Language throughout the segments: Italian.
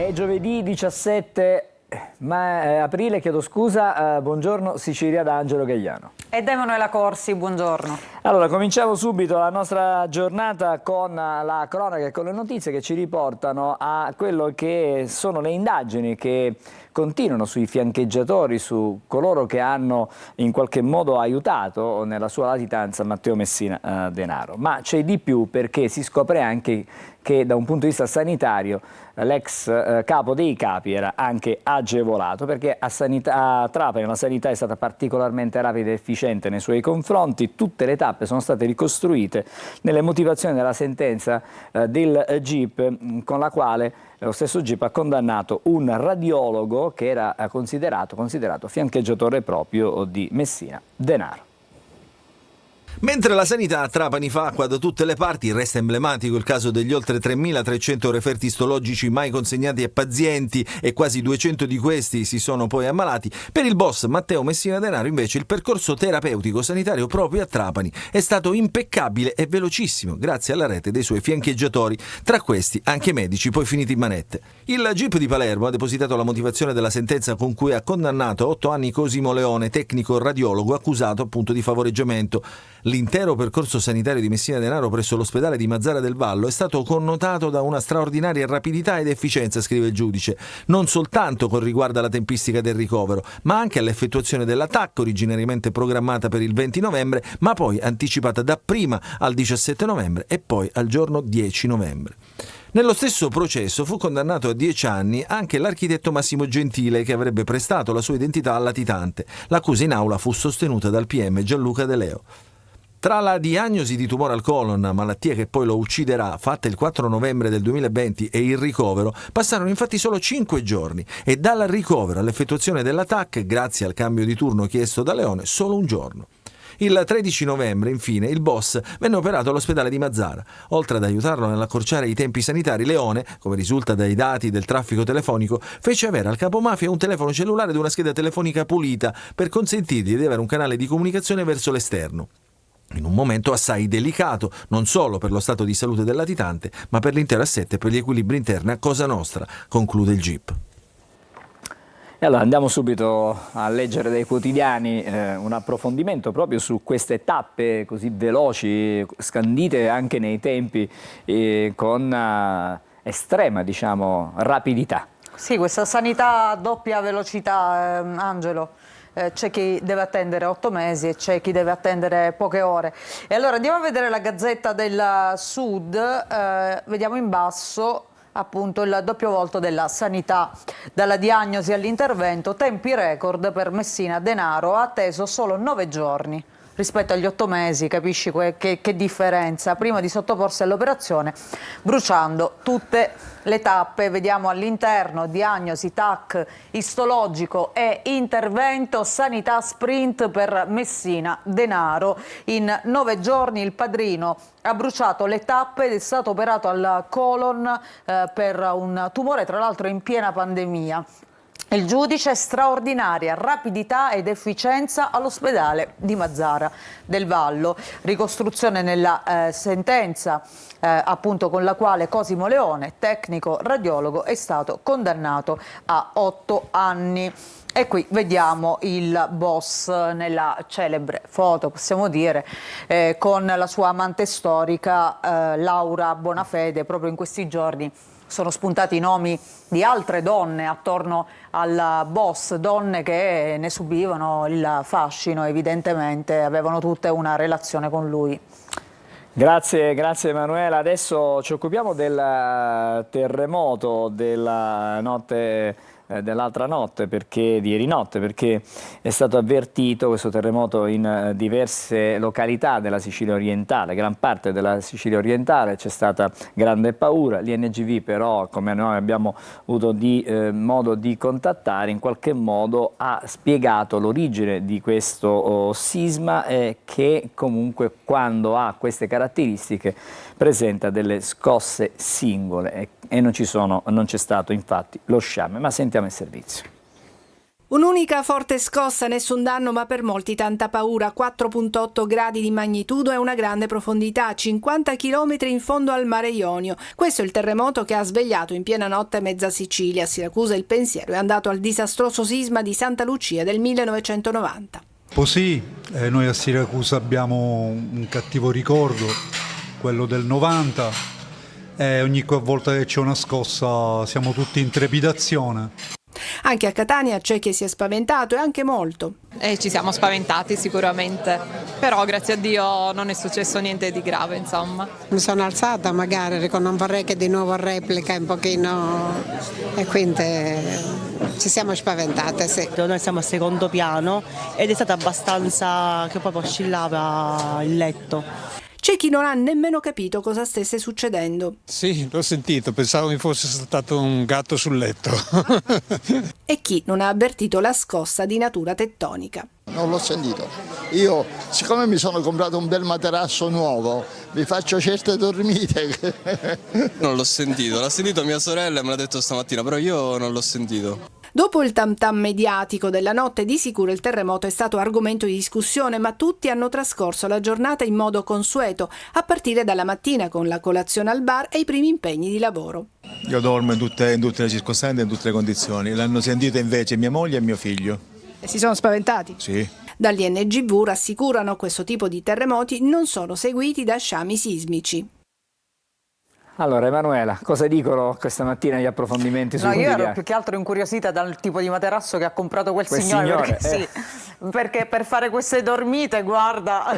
È giovedì 17 aprile, chiedo scusa, buongiorno Sicilia da Angelo Gagliano. Ed Emanuela Corsi, buongiorno. Allora, cominciamo subito la nostra giornata con la cronaca e con le notizie che ci riportano a quello che sono le indagini che continuano sui fiancheggiatori, su coloro che hanno in qualche modo aiutato nella sua latitanza Matteo Messina Denaro. Ma c'è di più, perché si scopre anche che da un punto di vista sanitario l'ex capo dei capi era anche agevolato, perché a Trapani la sanità è stata particolarmente rapida e efficiente nei suoi confronti. Tutte le tappe sono state ricostruite nelle motivazioni della sentenza del GIP, con la quale lo stesso GIP ha condannato un radiologo che era considerato fiancheggiatore proprio di Messina Denaro. Mentre la sanità a Trapani fa acqua da tutte le parti, resta emblematico il caso degli oltre 3.300 referti istologici mai consegnati a pazienti e quasi 200 di questi si sono poi ammalati. Per il boss Matteo Messina Denaro invece il percorso terapeutico sanitario proprio a Trapani è stato impeccabile e velocissimo grazie alla rete dei suoi fiancheggiatori, tra questi anche medici poi finiti in manette. Il GIP di Palermo ha depositato la motivazione della sentenza con cui ha condannato 8 anni Cosimo Leone, tecnico radiologo accusato appunto di favoreggiamento. L'intero percorso sanitario di Messina Denaro presso l'ospedale di Mazara del Vallo è stato connotato da una straordinaria rapidità ed efficienza, scrive il giudice, non soltanto con riguardo alla tempistica del ricovero, ma anche all'effettuazione della TAC, originariamente programmata per il 20 novembre, ma poi anticipata dapprima al 17 novembre e poi al giorno 10 novembre. Nello stesso processo fu condannato a 10 anni anche l'architetto Massimo Gentile, che avrebbe prestato la sua identità al latitante. L'accusa in aula fu sostenuta dal PM Gianluca De Leo. Tra la diagnosi di tumore al colon, malattia che poi lo ucciderà, fatta il 4 novembre del 2020, e il ricovero, passarono infatti solo 5 giorni e dal ricovero all'effettuazione della TAC, grazie al cambio di turno chiesto da Leone, solo un giorno. Il 13 novembre, infine, il boss venne operato all'ospedale di Mazara. Oltre ad aiutarlo nell'accorciare i tempi sanitari, Leone, come risulta dai dati del traffico telefonico, fece avere al capomafia un telefono cellulare ed una scheda telefonica pulita per consentirgli di avere un canale di comunicazione verso l'esterno. In un momento assai delicato, non solo per lo stato di salute del latitante, ma per l'intero assetto e per gli equilibri interni a Cosa Nostra, conclude il GIP. E allora andiamo subito a leggere dai quotidiani un approfondimento proprio su queste tappe così veloci, scandite anche nei tempi con estrema, diciamo, rapidità. Sì, questa sanità a doppia velocità, Angelo. C'è chi deve attendere 8 mesi e c'è chi deve attendere poche ore. E allora andiamo a vedere la Gazzetta del Sud, vediamo in basso appunto il doppio volto della sanità, dalla diagnosi all'intervento, tempi record per Messina Denaro, ha atteso solo 9 giorni. Rispetto agli 8 mesi, capisci che differenza, prima di sottoporsi all'operazione, bruciando tutte le tappe. Vediamo all'interno diagnosi, TAC, istologico e intervento, sanità sprint per Messina Denaro. In 9 giorni il padrino ha bruciato le tappe ed è stato operato al colon per un tumore, tra l'altro in piena pandemia. Il giudice: straordinaria rapidità ed efficienza all'ospedale di Mazara del Vallo. Ricostruzione nella sentenza appunto con la quale Cosimo Leone, tecnico radiologo, è stato condannato a 8 anni. E qui vediamo il boss nella celebre foto, possiamo dire, con la sua amante storica Laura Bonafede. Proprio in questi giorni sono spuntati i nomi di altre donne attorno al boss, donne che ne subivano il fascino, evidentemente avevano tutte una relazione con lui. Grazie Emanuela. Adesso ci occupiamo del terremoto della notte dell'altra notte, di ieri notte, perché è stato avvertito questo terremoto in diverse località della Sicilia orientale, gran parte della Sicilia orientale. C'è stata grande paura. L'INGV però, come noi abbiamo avuto modo di contattare, in qualche modo ha spiegato l'origine di questo sisma, che comunque, quando ha queste caratteristiche, presenta delle scosse singole e non c'è stato infatti lo sciame. Ma sentiamo il servizio. Un'unica forte scossa, nessun danno ma per molti tanta paura. 4,8 gradi di magnitudo e una grande profondità, 50 chilometri in fondo al mare Ionio. Questo è il terremoto che ha svegliato in piena notte mezza Sicilia. A Siracusa il pensiero è andato al disastroso sisma di Santa Lucia del 1990. Così noi a Siracusa abbiamo un cattivo ricordo, quello del 90, e ogni volta che c'è una scossa siamo tutti in trepidazione. Anche a Catania c'è chi si è spaventato e anche molto. Ci siamo spaventati sicuramente, però grazie a Dio non è successo niente di grave, insomma. Mi sono alzata magari, dico non vorrei che di nuovo replica un pochino e quindi ci siamo spaventate, sì. Noi siamo al secondo piano ed è stato abbastanza che proprio oscillava il letto. C'è chi non ha nemmeno capito cosa stesse succedendo. Sì, l'ho sentito, pensavo mi fosse saltato un gatto sul letto. E chi non ha avvertito la scossa di natura tettonica. Non l'ho sentito. Io, siccome mi sono comprato un bel materasso nuovo, mi faccio certe dormite. Non l'ho sentito, l'ha sentito mia sorella e me l'ha detto stamattina, però io non l'ho sentito. Dopo il tam tam mediatico della notte, di sicuro il terremoto è stato argomento di discussione, ma tutti hanno trascorso la giornata in modo consueto, a partire dalla mattina con la colazione al bar e i primi impegni di lavoro. Io dormo in tutte le circostanze e in tutte le condizioni. L'hanno sentito invece mia moglie e mio figlio. E si sono spaventati? Sì. Dall'INGV rassicurano questo tipo di terremoti non sono seguiti da sciami sismici. Allora Emanuela, cosa dicono questa mattina gli approfondimenti sui No, punti io ero di più che altro incuriosita dal tipo di materasso che ha comprato quel signore. Perché, sì, perché per fare queste dormite, guarda,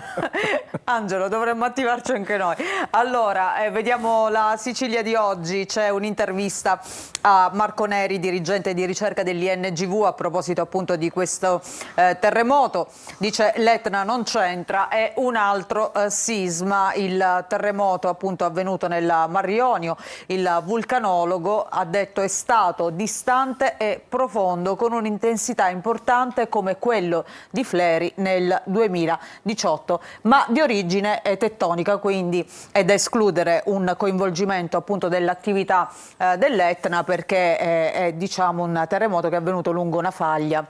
Angelo, dovremmo attivarci anche noi. Allora, vediamo la Sicilia di oggi. C'è un'intervista a Marco Neri, dirigente di ricerca dell'INGV, a proposito appunto di questo terremoto. Dice l'Etna non c'entra, è un altro sisma, il terremoto appunto avvenuto nella Mar Ionio. Il vulcanologo ha detto è stato distante e profondo con un'intensità importante come quello di Fleri nel 2018, ma di origine tettonica, quindi è da escludere un coinvolgimento appunto dell'attività dell'Etna, perché è diciamo un terremoto che è avvenuto lungo una faglia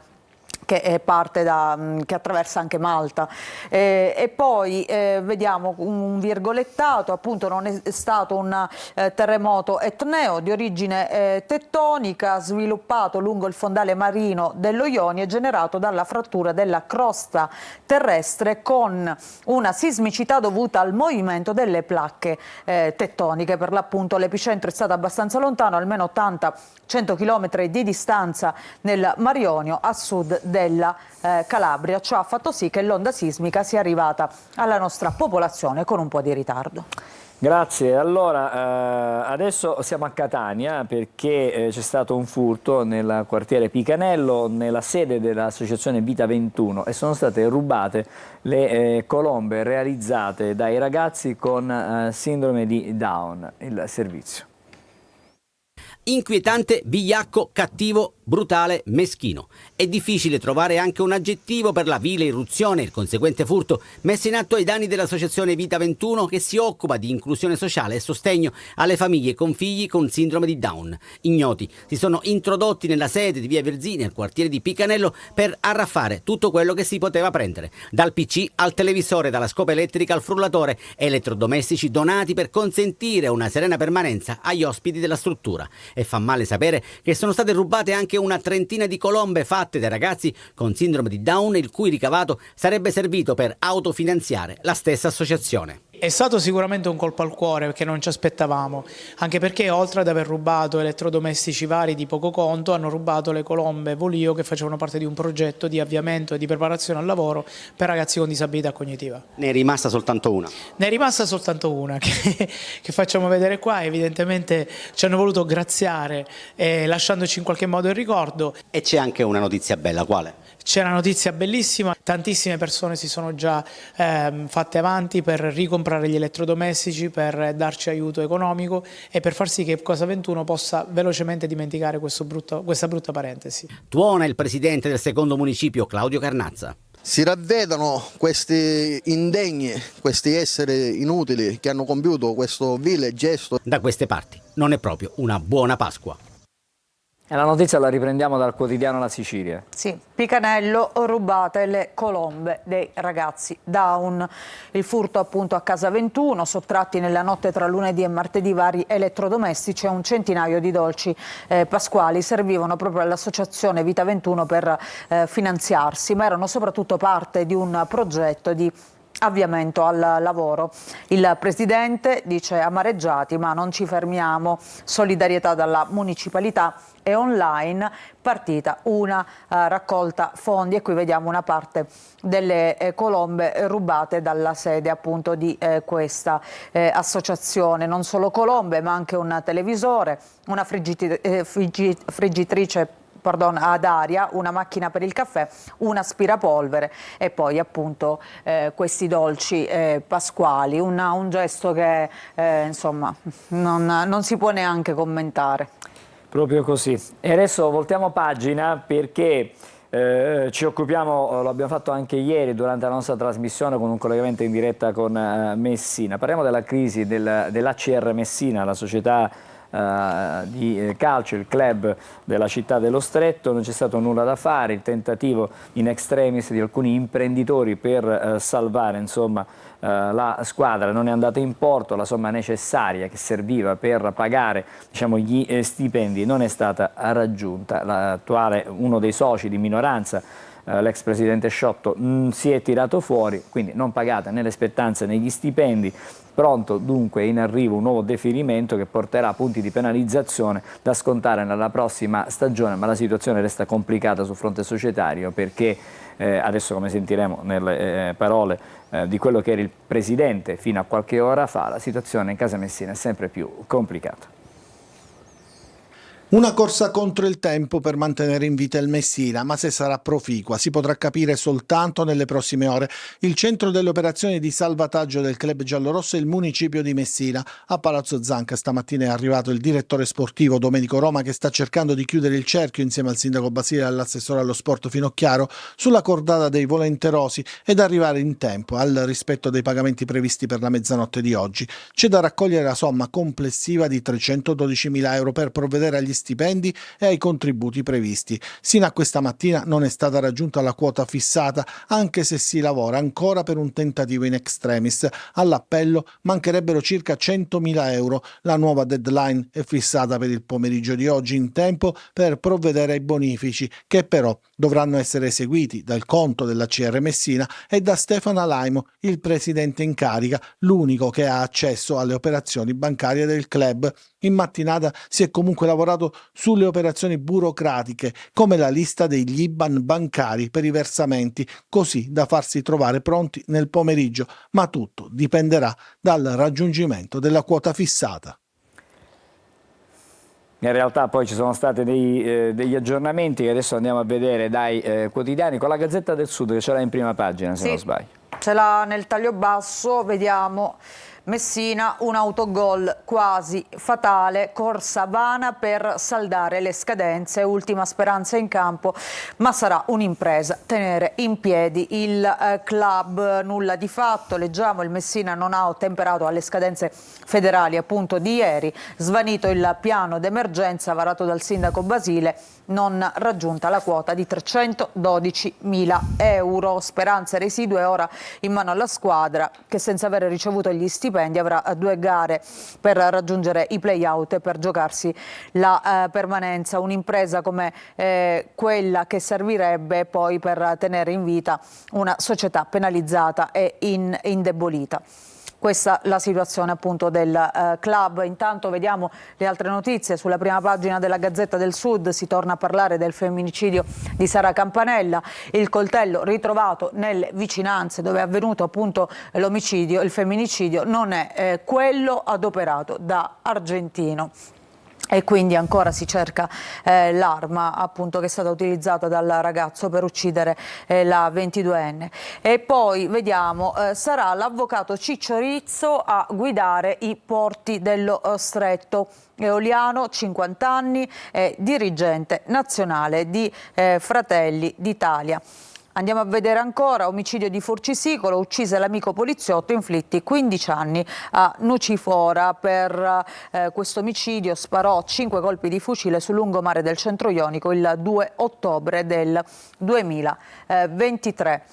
che è parte che attraversa anche Malta. E poi vediamo un virgolettato, appunto non è stato un terremoto etneo di origine tettonica, sviluppato lungo il fondale marino dello Ionio e generato dalla frattura della crosta terrestre con una sismicità dovuta al movimento delle placche tettoniche. Per l'appunto l'epicentro è stato abbastanza lontano, almeno 80-100 km di distanza nel Mar Ionio a sud della Calabria. Ciò ha fatto sì che l'onda sismica sia arrivata alla nostra popolazione con un po' di ritardo. Grazie. Allora, adesso siamo a Catania perché c'è stato un furto nel quartiere Picanello, nella sede dell'associazione Vita 21, e sono state rubate le colombe realizzate dai ragazzi con sindrome di Down, il servizio. Inquietante, vigliacco, cattivo, brutale, meschino. È difficile trovare anche un aggettivo per la vile irruzione e il conseguente furto messo in atto ai danni dell'associazione Vita 21, che si occupa di inclusione sociale e sostegno alle famiglie con figli con sindrome di Down. Ignoti si sono introdotti nella sede di via Verzini, al quartiere di Picanello, per arraffare tutto quello che si poteva prendere, dal PC al televisore, dalla scopa elettrica al frullatore, elettrodomestici donati per consentire una serena permanenza agli ospiti della struttura. E fa male sapere che sono state rubate anche una trentina di colombe fatte dai ragazzi con sindrome di Down, il cui ricavato sarebbe servito per autofinanziare la stessa associazione. È stato sicuramente un colpo al cuore, perché non ci aspettavamo, anche perché oltre ad aver rubato elettrodomestici vari di poco conto, hanno rubato le colombe Volio, che facevano parte di un progetto di avviamento e di preparazione al lavoro per ragazzi con disabilità cognitiva. Ne è rimasta soltanto una? Ne è rimasta soltanto una, che facciamo vedere qua. Evidentemente ci hanno voluto graziare, lasciandoci in qualche modo il ricordo. E c'è anche una notizia bella, quale? C'è una notizia bellissima, tantissime persone si sono già fatte avanti per ricomprare gli elettrodomestici, per darci aiuto economico e per far sì che Cosa 21 possa velocemente dimenticare questa brutta parentesi. Tuona il presidente del secondo municipio, Claudio Carnazza. Si ravvedano questi indegni, questi esseri inutili che hanno compiuto questo vile gesto. Da queste parti non è proprio una buona Pasqua. E la notizia la riprendiamo dal quotidiano La Sicilia. Sì, Picanello, rubate le colombe dei ragazzi. Down, il furto appunto a casa 21, sottratti nella notte tra lunedì e martedì vari elettrodomestici e un centinaio di dolci pasquali servivano proprio all'associazione Vita 21 per finanziarsi, ma erano soprattutto parte di un progetto di avviamento al lavoro. Il presidente dice amareggiati, ma non ci fermiamo, solidarietà dalla municipalità e online partita una raccolta fondi, e qui vediamo una parte delle colombe rubate dalla sede appunto di questa associazione. Non solo colombe, ma anche un televisore, una friggitrice ad aria, una macchina per il caffè, un aspirapolvere e poi appunto questi dolci pasquali, un gesto che insomma non si può neanche commentare. Proprio così. E adesso voltiamo pagina perché ci occupiamo, lo abbiamo fatto anche ieri durante la nostra trasmissione con un collegamento in diretta con Messina. Parliamo della crisi dell'ACR Messina, la società di calcio, il club della città dello Stretto. Non c'è stato nulla da fare, il tentativo in extremis di alcuni imprenditori per salvare insomma la squadra non è andata in porto, la somma necessaria che serviva per pagare diciamo, gli stipendi non è stata raggiunta. Uno dei soci di minoranza, l'ex presidente Sciotto, si è tirato fuori, quindi non pagate né le spettanze né gli stipendi. Pronto dunque in arrivo un nuovo deferimento che porterà punti di penalizzazione da scontare nella prossima stagione, ma la situazione resta complicata sul fronte societario perché adesso, come sentiremo nelle parole di quello che era il presidente fino a qualche ora fa, la situazione in casa Messina è sempre più complicata. Una corsa contro il tempo per mantenere in vita il Messina, ma se sarà proficua si potrà capire soltanto nelle prossime ore. Il centro delle operazioni di salvataggio del club giallorosso è il municipio di Messina. A Palazzo Zanca stamattina è arrivato il direttore sportivo Domenico Roma, che sta cercando di chiudere il cerchio insieme al sindaco Basile e all'assessore allo sport Finocchiaro sulla cordata dei volenterosi ed arrivare in tempo al rispetto dei pagamenti previsti per la mezzanotte di oggi. C'è da raccogliere la somma complessiva di 312.000 euro per provvedere agli stipendi e ai contributi previsti. Sino a questa mattina non è stata raggiunta la quota fissata, anche se si lavora ancora per un tentativo in extremis. All'appello mancherebbero circa 100.000 euro. La nuova deadline è fissata per il pomeriggio di oggi, in tempo per provvedere ai bonifici, che però dovranno essere eseguiti dal conto della CR Messina e da Stefano Laimo, il presidente in carica, l'unico che ha accesso alle operazioni bancarie del club. In mattinata si è comunque lavorato sulle operazioni burocratiche, come la lista degli IBAN bancari per i versamenti, così da farsi trovare pronti nel pomeriggio, ma tutto dipenderà dal raggiungimento della quota fissata. In realtà poi ci sono stati degli aggiornamenti che adesso andiamo a vedere dai quotidiani, con la Gazzetta del Sud che ce l'ha in prima pagina, se non sbaglio. Ce l'ha nel taglio basso, vediamo Messina, un autogol quasi fatale, corsa vana per saldare le scadenze, ultima speranza in campo, ma sarà un'impresa tenere in piedi il club. Nulla di fatto, leggiamo, il Messina non ha ottemperato alle scadenze federali appunto di ieri, svanito il piano d'emergenza varato dal sindaco Basile, non raggiunta la quota di 312.000 euro. Speranze residue ora in mano alla squadra, che senza aver ricevuto gli stipendi avrà 2 gare per raggiungere i play-out e per giocarsi la permanenza. Un'impresa come quella che servirebbe poi per tenere in vita una società penalizzata e indebolita. Questa è la situazione appunto del club. Intanto vediamo le altre notizie. Sulla prima pagina della Gazzetta del Sud si torna a parlare del femminicidio di Sara Campanella, il coltello ritrovato nelle vicinanze dove è avvenuto appunto l'omicidio. Il femminicidio non è quello adoperato da Argentino. E quindi ancora si cerca l'arma appunto che è stata utilizzata dal ragazzo per uccidere la 22enne. E poi vediamo, sarà l'avvocato Ciccio Rizzo a guidare i porti dello Stretto. Eoliano, 50 anni, è dirigente nazionale di Fratelli d'Italia. Andiamo a vedere ancora omicidio di Forcisicolo, uccise l'amico poliziotto, inflitti 15 anni a Nucifora. Per questo omicidio sparò 5 colpi di fucile sul lungomare del Centro Ionico il 2 ottobre del 2023.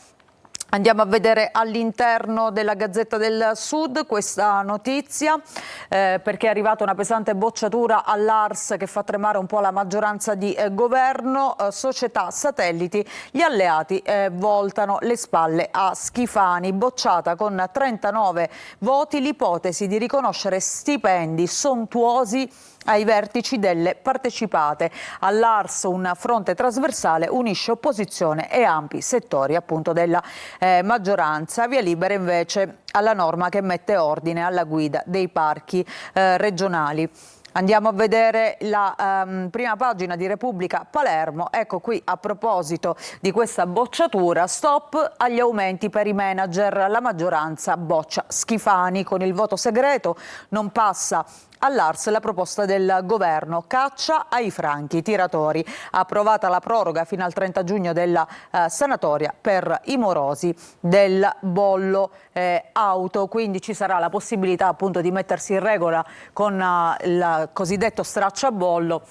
Andiamo a vedere all'interno della Gazzetta del Sud questa notizia perché è arrivata una pesante bocciatura all'ARS che fa tremare un po' la maggioranza di governo. Società satelliti, gli alleati voltano le spalle a Schifani. Bocciata con 39 voti l'ipotesi di riconoscere stipendi sontuosi ai vertici delle partecipate. All'ARS un fronte trasversale unisce opposizione e ampi settori appunto della maggioranza. Via libera invece alla norma che mette ordine alla guida dei parchi regionali. Andiamo a vedere la prima pagina di Repubblica Palermo. Ecco qui, a proposito di questa bocciatura, stop agli aumenti per i manager. La maggioranza boccia Schifani. Con il voto segreto non passa all'ARS la proposta del governo, caccia ai franchi tiratori. Approvata la proroga fino al 30 giugno della sanatoria per i morosi del bollo auto, quindi ci sarà la possibilità appunto di mettersi in regola con il cosiddetto stracciabollo,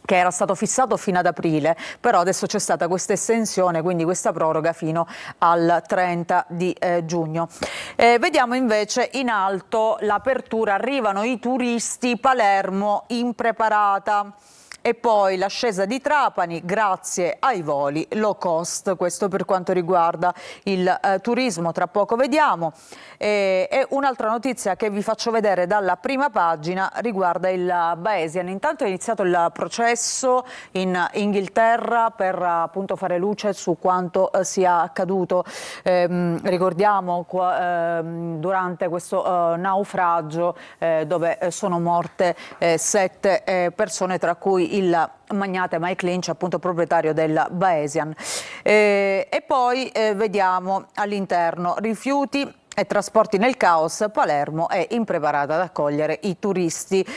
che era stato fissato fino ad aprile, però adesso c'è stata questa estensione, quindi questa proroga fino al 30 di giugno. Vediamo invece in alto l'apertura, arrivano i turisti, Palermo impreparata. E poi l'ascesa di Trapani grazie ai voli low cost, questo per quanto riguarda il turismo, tra poco vediamo. E un'altra notizia che vi faccio vedere dalla prima pagina riguarda il Bayesian. Intanto è iniziato il processo in Inghilterra per appunto fare luce su quanto sia accaduto, ricordiamo durante questo naufragio dove sono morte 7 persone, tra cui il magnate Mike Lynch, appunto proprietario del Bayesian. E poi vediamo all'interno rifiuti e trasporti nel caos. Palermo è impreparata ad accogliere i turisti.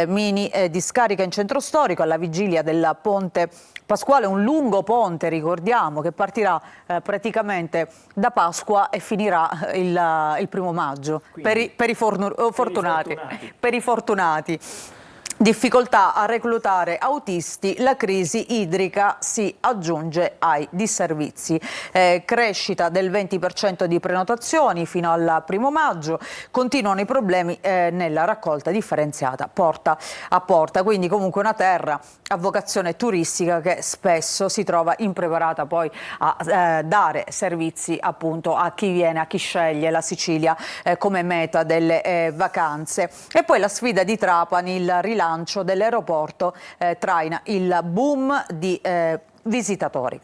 Mini discarica in centro storico alla vigilia del ponte Pasquale, un lungo ponte, ricordiamo, che partirà praticamente da Pasqua e finirà il 1° maggio. Per i fortunati. Difficoltà a reclutare autisti, la crisi idrica si aggiunge ai disservizi. Crescita del 20% di prenotazioni fino al 1° maggio, continuano i problemi nella raccolta differenziata porta a porta, quindi comunque una terra a vocazione turistica che spesso si trova impreparata poi a dare servizi appunto a chi viene, a chi sceglie la Sicilia come meta delle vacanze. E poi la sfida di Trapani, il rilancio dell'aeroporto traina il boom di visitatori.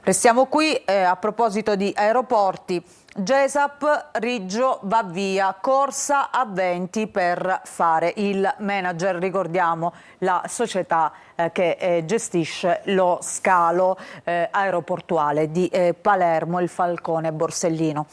Restiamo qui a proposito di aeroporti. GESAP Riggio va via, corsa a 20 per fare il manager, ricordiamo la società che gestisce lo scalo aeroportuale di Palermo, il Falcone Borsellino.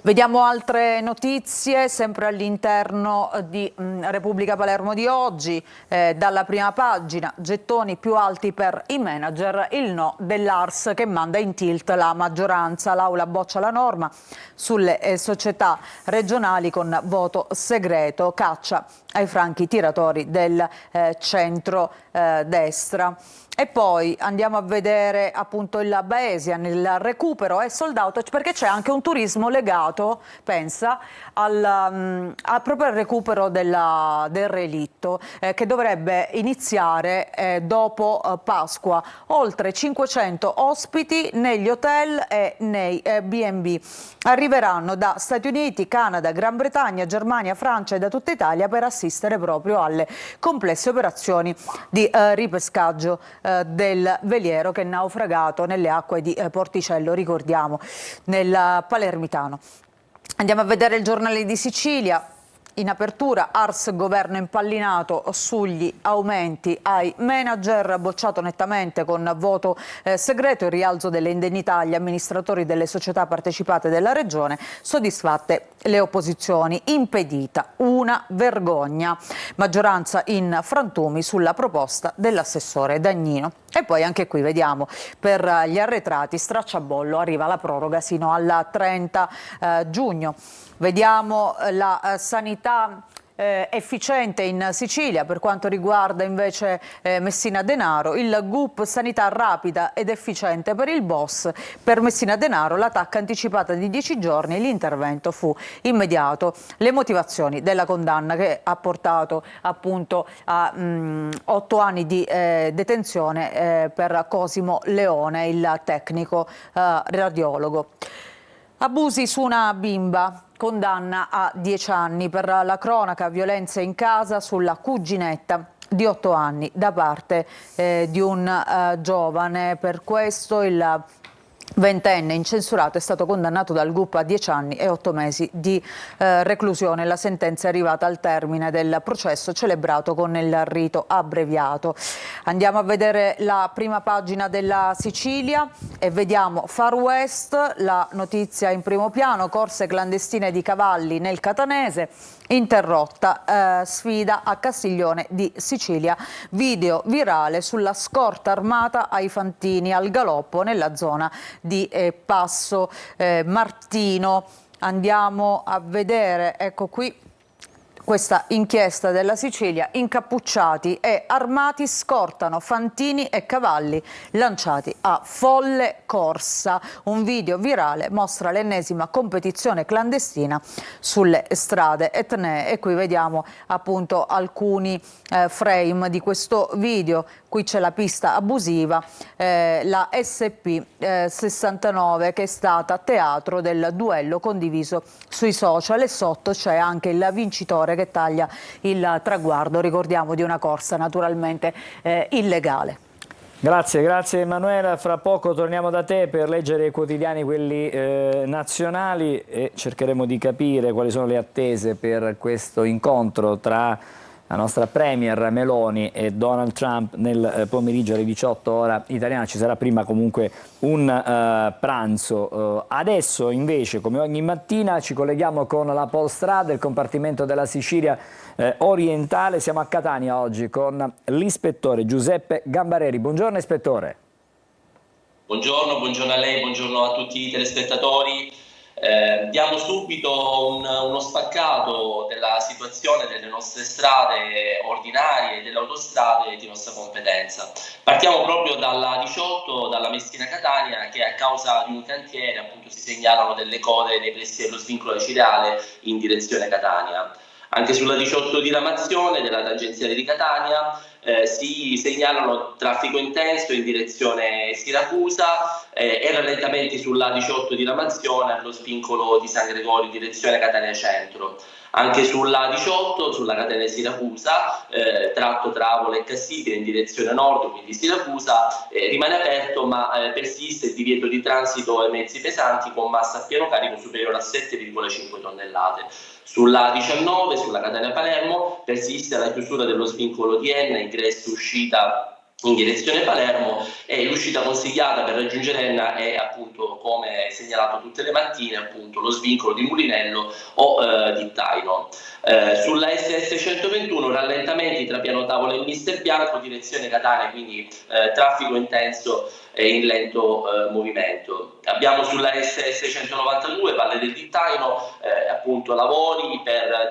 Vediamo altre notizie, sempre all'interno di Repubblica Palermo di oggi, dalla prima pagina, gettoni più alti per i manager, il no dell'ARS che manda in tilt la maggioranza, l'Aula boccia la norma sulle società regionali con voto segreto, caccia ai franchi tiratori del centro-destra. E poi andiamo a vedere appunto il Bayesian, il recupero è sold out perché c'è anche un turismo legato, pensa, proprio al recupero del relitto che dovrebbe iniziare dopo Pasqua. Oltre 500 ospiti negli hotel e nei B&B. Arriveranno da Stati Uniti, Canada, Gran Bretagna, Germania, Francia e da tutta Italia per assistere proprio alle complesse operazioni di ripescaggio del veliero che è naufragato nelle acque di Porticello, ricordiamo, nel Palermitano. Andiamo a vedere il Giornale di Sicilia. in apertura, Ars governo impallinato sugli aumenti ai manager, bocciato nettamente con voto segreto il rialzo delle indennità agli amministratori delle società partecipate della Regione, soddisfatte le opposizioni, impedita una vergogna. Maggioranza in frantumi sulla proposta dell'assessore Dagnino. E poi anche qui vediamo per gli arretrati stracciabollo, arriva la proroga sino al 30 giugno. Vediamo la sanità efficiente in Sicilia per quanto riguarda invece Messina Denaro, il GUP sanità rapida ed efficiente per il boss. Per Messina Denaro la TAC anticipata di 10 giorni, l'intervento fu immediato. Le motivazioni della condanna che ha portato appunto a 8 anni di detenzione per Cosimo Leone, il tecnico radiologo. Abusi su una bimba, condanna a 10 anni per la cronaca, violenze in casa sulla cuginetta di 8 anni da parte di un giovane. Per questo il ventenne incensurato è stato condannato dal GUP a 10 anni e 8 mesi di reclusione. La sentenza è arrivata al termine del processo celebrato con il rito abbreviato. Andiamo a vedere la prima pagina della Sicilia e vediamo Far West, la notizia in primo piano, corse clandestine di cavalli nel Catanese. Interrotta sfida a Castiglione di Sicilia, video virale sulla scorta armata ai fantini al galoppo nella zona di Passo Martino. Andiamo a vedere, ecco qui, questa inchiesta della Sicilia. Incappucciati e armati scortano fantini e cavalli lanciati a folle corsa. Un video virale mostra l'ennesima competizione clandestina sulle strade etnee e qui vediamo appunto alcuni frame di questo video. Qui c'è la pista abusiva, la SP69 che è stata teatro del duello condiviso sui social e sotto c'è anche il vincitore che taglia il traguardo, ricordiamo, di una corsa naturalmente illegale. Grazie Emanuela, fra poco torniamo da te per leggere i quotidiani, quelli nazionali, e cercheremo di capire quali sono le attese per questo incontro tra la nostra Premier Meloni e Donald Trump nel pomeriggio alle 18 ora italiana. Ci sarà prima comunque un pranzo. Adesso invece, come ogni mattina, ci colleghiamo con la Polstrada, il compartimento della Sicilia orientale. Siamo a Catania oggi con l'ispettore Giuseppe Gambareri. Buongiorno ispettore. Buongiorno a lei, buongiorno a tutti i telespettatori. Diamo subito uno spaccato della situazione delle nostre strade ordinarie e delle autostrade di nostra competenza. Partiamo proprio dalla 18, dalla Messina Catania, che a causa di un cantiere appunto si segnalano delle code nei pressi dello svincolo acireale in direzione Catania. Anche sulla 18 di Ramazione della tangenziale di Catania si segnalano traffico intenso in direzione Siracusa e rallentamenti sulla 18 di Ramazione allo svincolo di San Gregorio in direzione Catania Centro. Anche sulla 18, sulla catena Siracusa, tratto tra Avola e Cassibile in direzione nord, quindi Siracusa, rimane aperto ma persiste il divieto di transito ai mezzi pesanti con massa a pieno carico superiore a 7,5 tonnellate. Sulla 19, sulla catena Palermo, persiste la chiusura dello svincolo di Enna, ingresso e uscita in direzione Palermo, e l'uscita consigliata per raggiungere Enna è appunto, come segnalato tutte le mattine, appunto lo svincolo di Mulinello o di Taino. Sulla SS 121 rallentamenti tra Piano Tavola e Mister Bianco, direzione Catania, quindi traffico intenso e in lento movimento. Abbiamo sulla SS 192 Valle del Dittaino appunto lavori per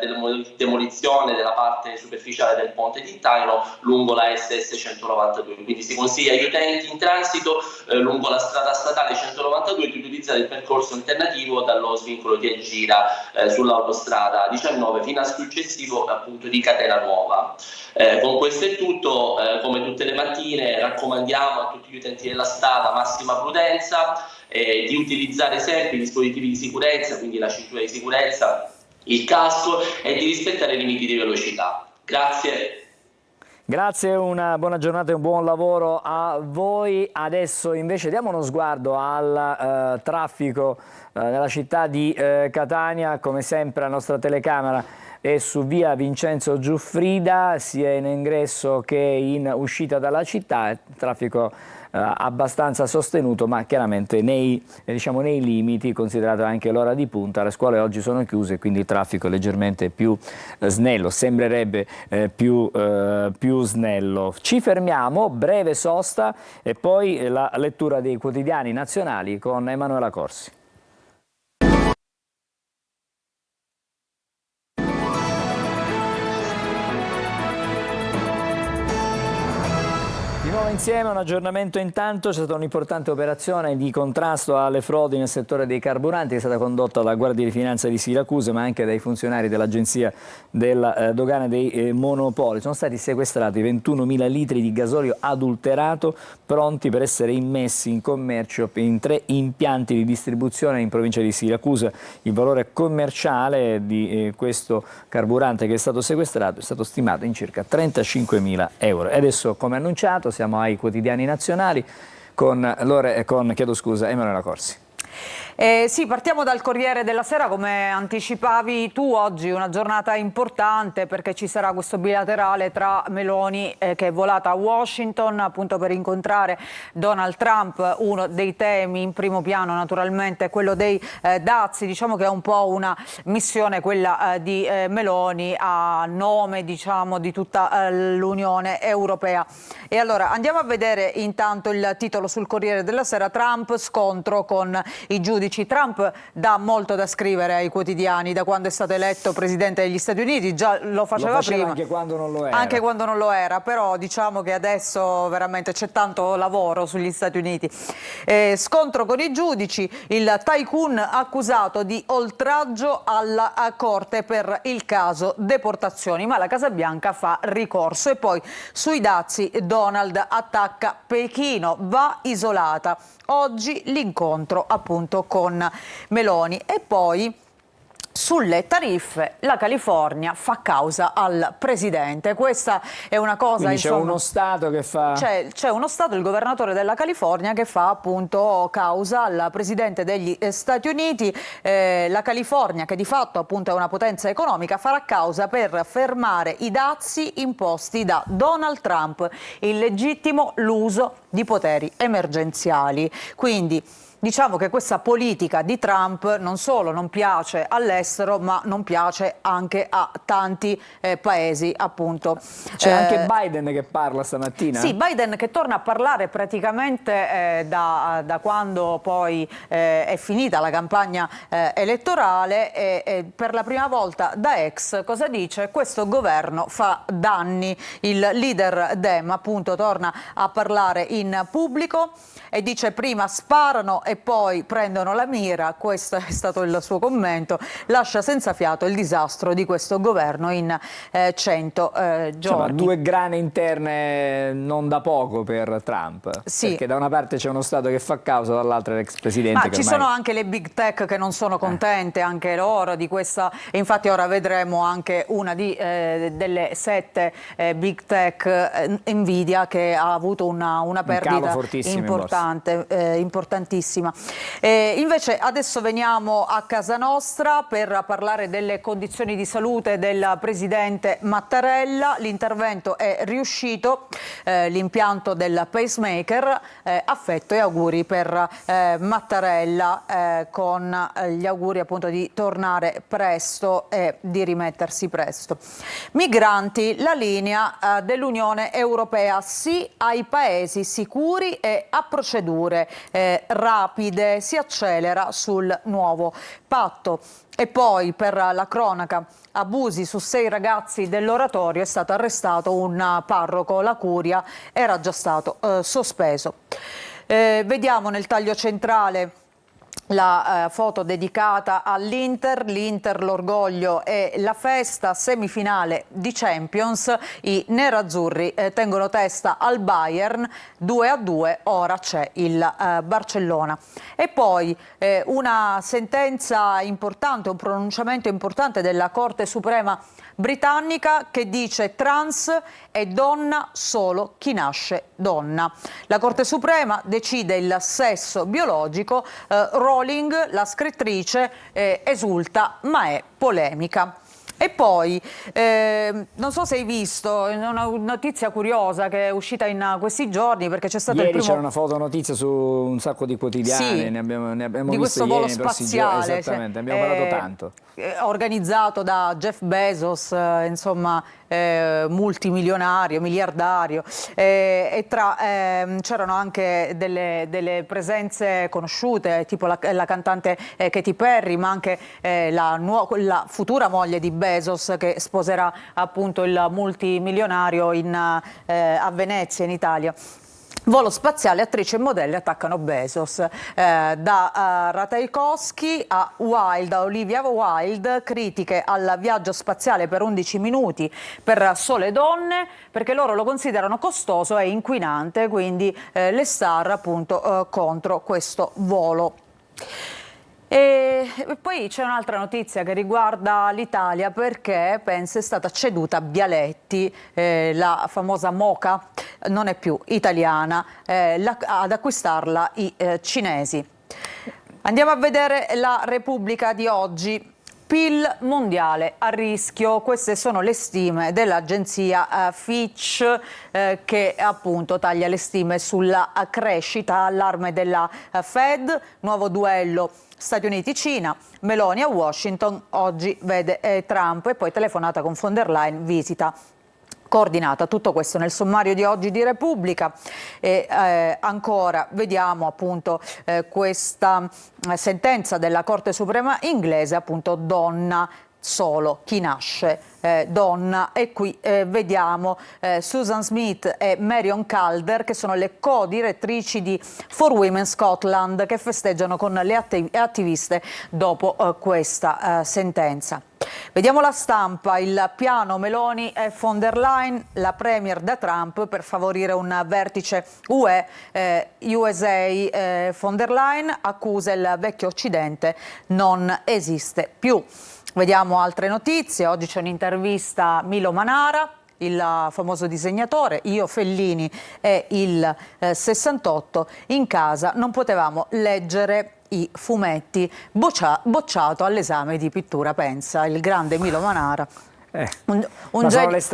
demolizione della parte superficiale del ponte Dittaino lungo la SS 192, quindi si consiglia agli utenti in transito lungo la strada statale 192 di utilizzare il percorso alternativo dallo svincolo di Agira sull'autostrada 19 fino al successivo appunto di Catena Nuova. Con questo è tutto, come tutte le mattine raccomandiamo a tutti gli utenti della strada massima prudenza, di utilizzare sempre i dispositivi di sicurezza, quindi la cintura di sicurezza, il casco, e di rispettare i limiti di velocità. Grazie. Grazie, una buona giornata e un buon lavoro a voi. Adesso invece diamo uno sguardo al traffico nella città di Catania. Come sempre la nostra telecamera è su via Vincenzo Giuffrida, sia in ingresso che in uscita dalla città, traffico abbastanza sostenuto, ma chiaramente nei limiti, considerato anche l'ora di punta. Le scuole oggi sono chiuse, quindi il traffico è leggermente più snello, sembrerebbe più snello. Ci fermiamo, breve sosta e poi la lettura dei quotidiani nazionali con Emanuela Corsi. Insieme un aggiornamento. Intanto c'è stata un'importante operazione di contrasto alle frodi nel settore dei carburanti che è stata condotta dalla Guardia di Finanza di Siracusa, ma anche dai funzionari dell'Agenzia della Dogana dei Monopoli. Sono stati sequestrati 21.000 litri di gasolio adulterato pronti per essere immessi in commercio in 3 impianti di distribuzione in provincia di Siracusa. Il valore commerciale di questo carburante che è stato sequestrato è stato stimato in circa 35.000 euro. E adesso, come annunciato, siamo ai quotidiani nazionali con Emanuela Corsi. Sì, partiamo dal Corriere della Sera. Come anticipavi tu, oggi una giornata importante perché ci sarà questo bilaterale tra Meloni che è volata a Washington appunto per incontrare Donald Trump. Uno dei temi in primo piano naturalmente è quello dei dazi, diciamo che è un po' una missione quella di Meloni a nome di tutta l'Unione Europea. E allora andiamo a vedere intanto il titolo sul Corriere della Sera: Trump scontro con i giudici. Trump dà molto da scrivere ai quotidiani da quando è stato eletto Presidente degli Stati Uniti, già lo faceva prima. Anche quando non lo era. Anche quando non lo era, però diciamo che adesso veramente c'è tanto lavoro sugli Stati Uniti. Scontro con i giudici, il tycoon accusato di oltraggio alla Corte per il caso deportazioni, ma la Casa Bianca fa ricorso. E poi sui dazi Donald attacca Pechino, va isolata. Oggi l'incontro appunto con Meloni. E poi sulle tariffe la California fa causa al presidente. Questa è una cosa. Quindi c'è uno Stato che fa. C'è uno Stato, il governatore della California, che fa appunto causa al presidente degli Stati Uniti. La California, che di fatto appunto è una potenza economica, farà causa per fermare i dazi imposti da Donald Trump, illegittimo l'uso di poteri emergenziali. Quindi diciamo che questa politica di Trump non solo non piace all'estero, ma non piace anche a tanti paesi, appunto. C'è anche Biden che parla stamattina. Sì, Biden che torna a parlare praticamente da quando poi è finita la campagna elettorale e per la prima volta da ex cosa dice? Questo governo fa danni. Il leader Dem appunto torna a parlare in pubblico e dice: prima sparano e poi prendono la mira. Questo è stato il suo commento. Lascia senza fiato il disastro di questo governo in 100 giorni. Insomma, 2 grane interne non da poco per Trump. Sì. Perché da una parte c'è uno Stato che fa causa, dall'altra l'ex presidente. Ma ci sono anche le big tech che non sono contente, anche loro di questa. E infatti ora vedremo anche una delle 7 big tech, Nvidia, che ha avuto una perdita importantissima. Invece adesso veniamo a casa nostra per parlare delle condizioni di salute del presidente Mattarella. L'intervento è riuscito, l'impianto del pacemaker, affetto, e auguri per Mattarella, con gli auguri appunto di tornare presto e di rimettersi presto. Migranti, la linea dell'Unione Europea: sì ai paesi sicuri e a procedure rapide, si accelera sul nuovo patto. E poi, per la cronaca, abusi su 6 ragazzi dell'oratorio, è stato arrestato un parroco, la curia era già stato sospeso. Vediamo nel taglio centrale la foto dedicata all'Inter, l'Inter, l'orgoglio e la festa, semifinale di Champions. I nerazzurri tengono testa al Bayern 2-2, ora c'è il Barcellona. E poi una sentenza importante, un pronunciamento importante della Corte Suprema britannica che dice: trans è donna solo chi nasce donna. La Corte Suprema decide il sesso biologico. Rowling, la scrittrice, esulta, ma è polemica. E poi, non so se hai visto una notizia curiosa che è uscita in questi giorni, perché c'è stato ieri il primo... c'era una fotonotizia su un sacco di quotidiani, Sì, ne abbiamo di visto questo ieri volo nei grossi spaziale, esattamente, abbiamo parlato tanto. Organizzato da Jeff Bezos, insomma, multimilionario, miliardario, e c'erano anche delle presenze conosciute, tipo la cantante Katy Perry, ma anche la futura moglie di Bezos, che sposerà appunto il multimilionario a Venezia, in Italia. Volo spaziale, attrice e modelli attaccano Bezos. Da Ratajkowski a Olivia Wilde, critiche al viaggio spaziale per 11 minuti per sole donne, perché loro lo considerano costoso e inquinante, quindi le star appunto contro questo volo. E poi c'è un'altra notizia che riguarda l'Italia, perché pensa è stata ceduta a Bialetti, la famosa Moka non è più italiana, ad acquistarla i cinesi. Andiamo a vedere la Repubblica di oggi. PIL mondiale a rischio, queste sono le stime dell'agenzia Fitch, che appunto taglia le stime sulla crescita. Allarme della Fed, nuovo duello Stati Uniti-Cina, Meloni a Washington, oggi vede Trump, e poi telefonata con von der Leyen, visita coordinata. Tutto questo nel sommario di oggi di Repubblica. E ancora vediamo appunto questa sentenza della Corte Suprema inglese, appunto donna solo chi nasce donna, e qui vediamo Susan Smith e Marion Calder, che sono le co-direttrici di For Women Scotland, che festeggiano con le attiviste dopo questa sentenza. Vediamo La Stampa, il piano Meloni e von der Leyen, la premier da Trump per favorire un vertice USA. Von der Leyen accusa il vecchio Occidente, non esiste più. Vediamo altre notizie, oggi c'è un'intervista a Milo Manara, il famoso disegnatore, io Fellini e il 68, in casa non potevamo leggere i fumetti, bocciato all'esame di pittura, pensa, il grande Milo Manara.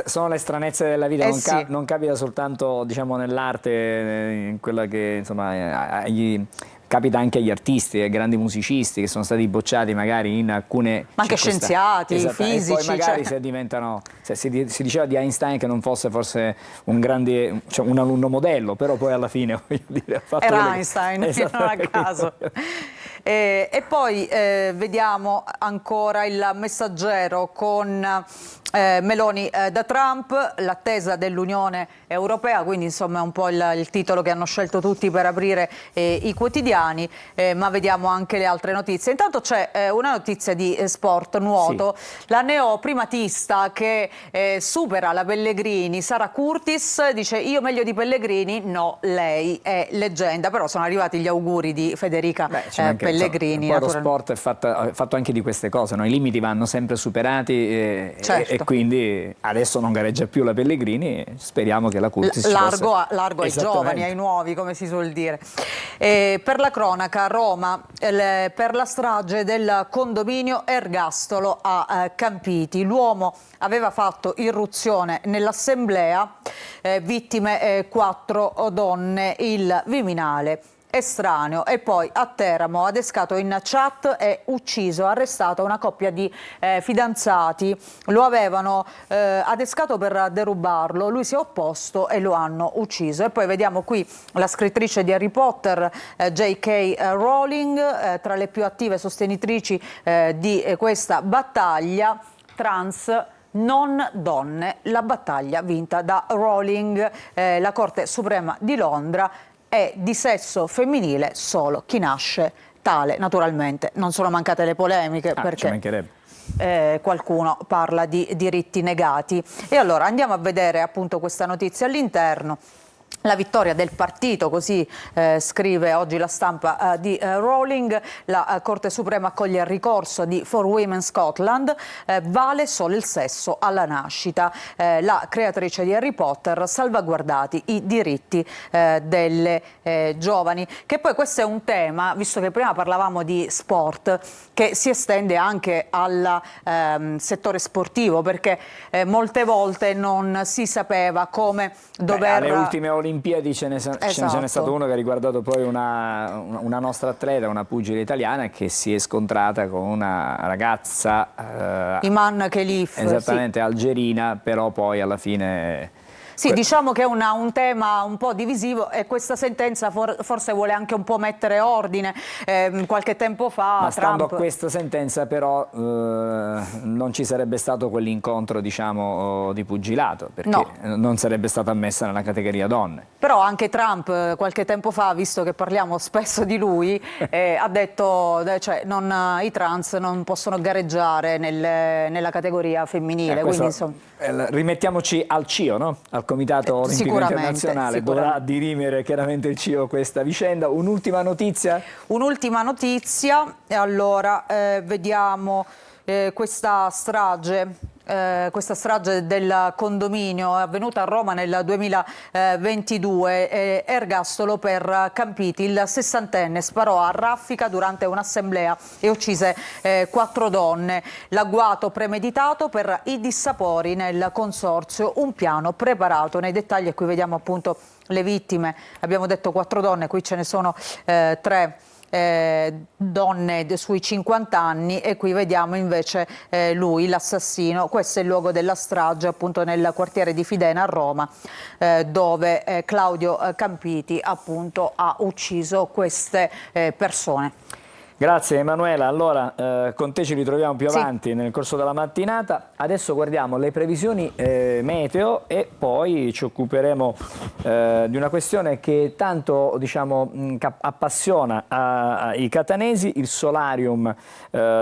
Sono le stranezze della vita, sì. Non capita soltanto, diciamo, nell'arte, in quella che insomma capita anche agli artisti, ai grandi musicisti che sono stati bocciati magari in alcune... Ma anche scienziati, fisici. E poi magari se diventano... Si diceva di Einstein che non fosse forse un grande... cioè un alunno modello, però poi alla fine, voglio dire, ha fatto... Era Einstein, non a caso. E poi vediamo ancora il Messaggero con Meloni da Trump, l'attesa dell'Unione Europea, quindi insomma è un po' il titolo che hanno scelto tutti per aprire i quotidiani, ma vediamo anche le altre notizie. Intanto c'è una notizia di sport, nuoto, sì. La neoprimatista che supera la Pellegrini, Sara Curtis, dice io meglio di Pellegrini, no, lei è leggenda, però sono arrivati gli auguri di Federica Pellegrini. Poi lo sport è fatto anche di queste cose, no? I limiti vanno sempre superati certo. E quindi adesso non gareggia più la Pellegrini, speriamo che la Curtis largo ai giovani, ai nuovi, come si suol dire. Per la cronaca, Roma, per la strage del condominio ergastolo a Campiti, l'uomo aveva fatto irruzione nell'assemblea, vittime 4 donne, il Viminale estraneo. E poi a Teramo, adescato in chat e ucciso, arrestato una coppia di fidanzati, lo avevano adescato per derubarlo, lui si è opposto e lo hanno ucciso. E poi vediamo qui la scrittrice di Harry Potter, J.K. Rowling, tra le più attive sostenitrici di questa battaglia trans. Non donne, la battaglia vinta da Rowling. La Corte Suprema di Londra è di sesso femminile solo chi nasce tale. Naturalmente non sono mancate le polemiche, perché qualcuno parla di diritti negati. E allora andiamo a vedere appunto questa notizia all'interno. La vittoria del partito, così scrive oggi la stampa di Rowling. La Corte Suprema accoglie il ricorso di For Women Scotland, vale solo il sesso alla nascita. La creatrice di Harry Potter, salvaguardati i diritti delle giovani. Che poi questo è un tema, visto che prima parlavamo di sport, che si estende anche al settore sportivo, perché molte volte non si sapeva come dover... alle ultime Olimpiadi ce ne è stato uno che ha riguardato poi una nostra atleta, una pugile italiana, che si è scontrata con una ragazza Iman Khelif, esattamente, algerina, però poi alla fine... Sì, diciamo che è un tema un po' divisivo, e questa sentenza forse vuole anche un po' mettere ordine. Qualche tempo fa Ma stando Trump... a questa sentenza però non ci sarebbe stato quell'incontro, diciamo, di pugilato, perché non sarebbe stata ammessa nella categoria donne. Però anche Trump qualche tempo fa, visto che parliamo spesso di lui, ha detto i trans non possono gareggiare nella categoria femminile. Quindi, insomma... rimettiamoci al CIO, no? Al Comitato Olimpico Internazionale, dovrà dirimere chiaramente il CIO questa vicenda. Un'ultima notizia? Un'ultima notizia, e allora vediamo questa strage del condominio avvenuta a Roma nel 2022, ergastolo per Campiti. Il 60enne sparò a raffica durante un'assemblea e uccise 4 donne. L'agguato premeditato per i dissapori nel consorzio, un piano preparato. Nei dettagli, e qui vediamo appunto le vittime, abbiamo detto 4 donne, qui ce ne sono 3 donne sui 50 anni, e qui vediamo invece lui, l'assassino. Questo è il luogo della strage, appunto nel quartiere di Fidena a Roma, dove Claudio Campiti appunto ha ucciso queste persone. Grazie Emanuela, allora con te ci ritroviamo più avanti nel corso della mattinata. Adesso guardiamo le previsioni meteo e poi ci occuperemo di una questione che tanto, diciamo, appassiona i catanesi, il solarium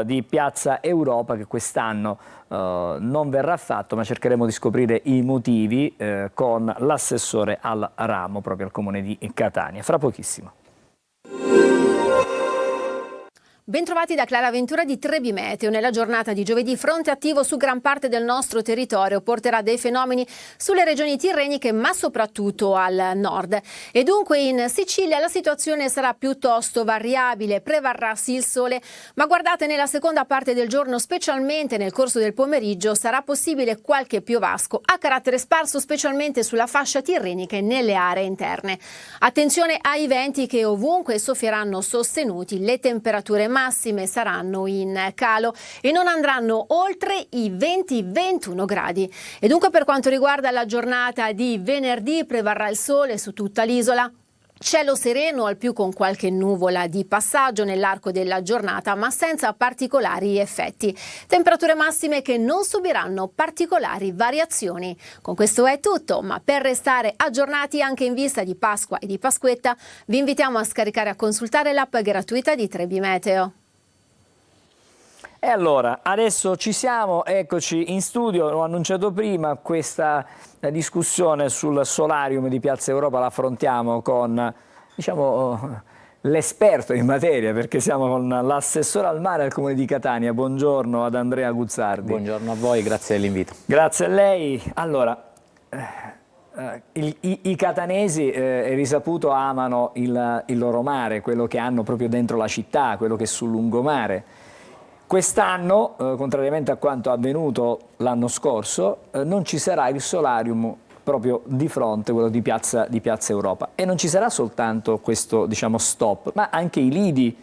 di Piazza Europa, che quest'anno non verrà fatto, ma cercheremo di scoprire i motivi con l'assessore al ramo proprio al comune di Catania, fra pochissimo. Bentrovati da Clara Ventura di Trebi Meteo. Nella giornata di giovedì fronte attivo su gran parte del nostro territorio porterà dei fenomeni sulle regioni tirreniche, ma soprattutto al nord. E dunque in Sicilia la situazione sarà piuttosto variabile, prevarrà sì il sole, ma guardate, nella seconda parte del giorno, specialmente nel corso del pomeriggio, sarà possibile qualche piovasco a carattere sparso, specialmente sulla fascia tirrenica e nelle aree interne. Attenzione ai venti che ovunque soffieranno sostenuti, le temperature massime saranno in calo e non andranno oltre i 20-21 gradi. E dunque per quanto riguarda la giornata di venerdì prevarrà il sole su tutta l'isola. Cielo sereno, al più con qualche nuvola di passaggio nell'arco della giornata, ma senza particolari effetti. Temperature massime che non subiranno particolari variazioni. Con questo è tutto, ma per restare aggiornati anche in vista di Pasqua e di Pasquetta, vi invitiamo a scaricare e a consultare l'app gratuita di Trebi Meteo. E allora, adesso ci siamo, eccoci in studio, l'ho annunciato prima, questa discussione sul solarium di Piazza Europa la affrontiamo con, diciamo, l'esperto in materia, perché siamo con l'assessore al mare al Comune di Catania. Buongiorno ad Andrea Guzzardi. Buongiorno a voi, grazie dell'invito. Grazie a lei. Allora, i catanesi, è risaputo, amano il loro mare, quello che hanno proprio dentro la città, quello che è sul lungomare. Quest'anno, contrariamente a quanto avvenuto l'anno scorso, non ci sarà il solarium proprio di fronte, quello di Piazza Europa. E non ci sarà soltanto questo, diciamo, stop, ma anche i lidi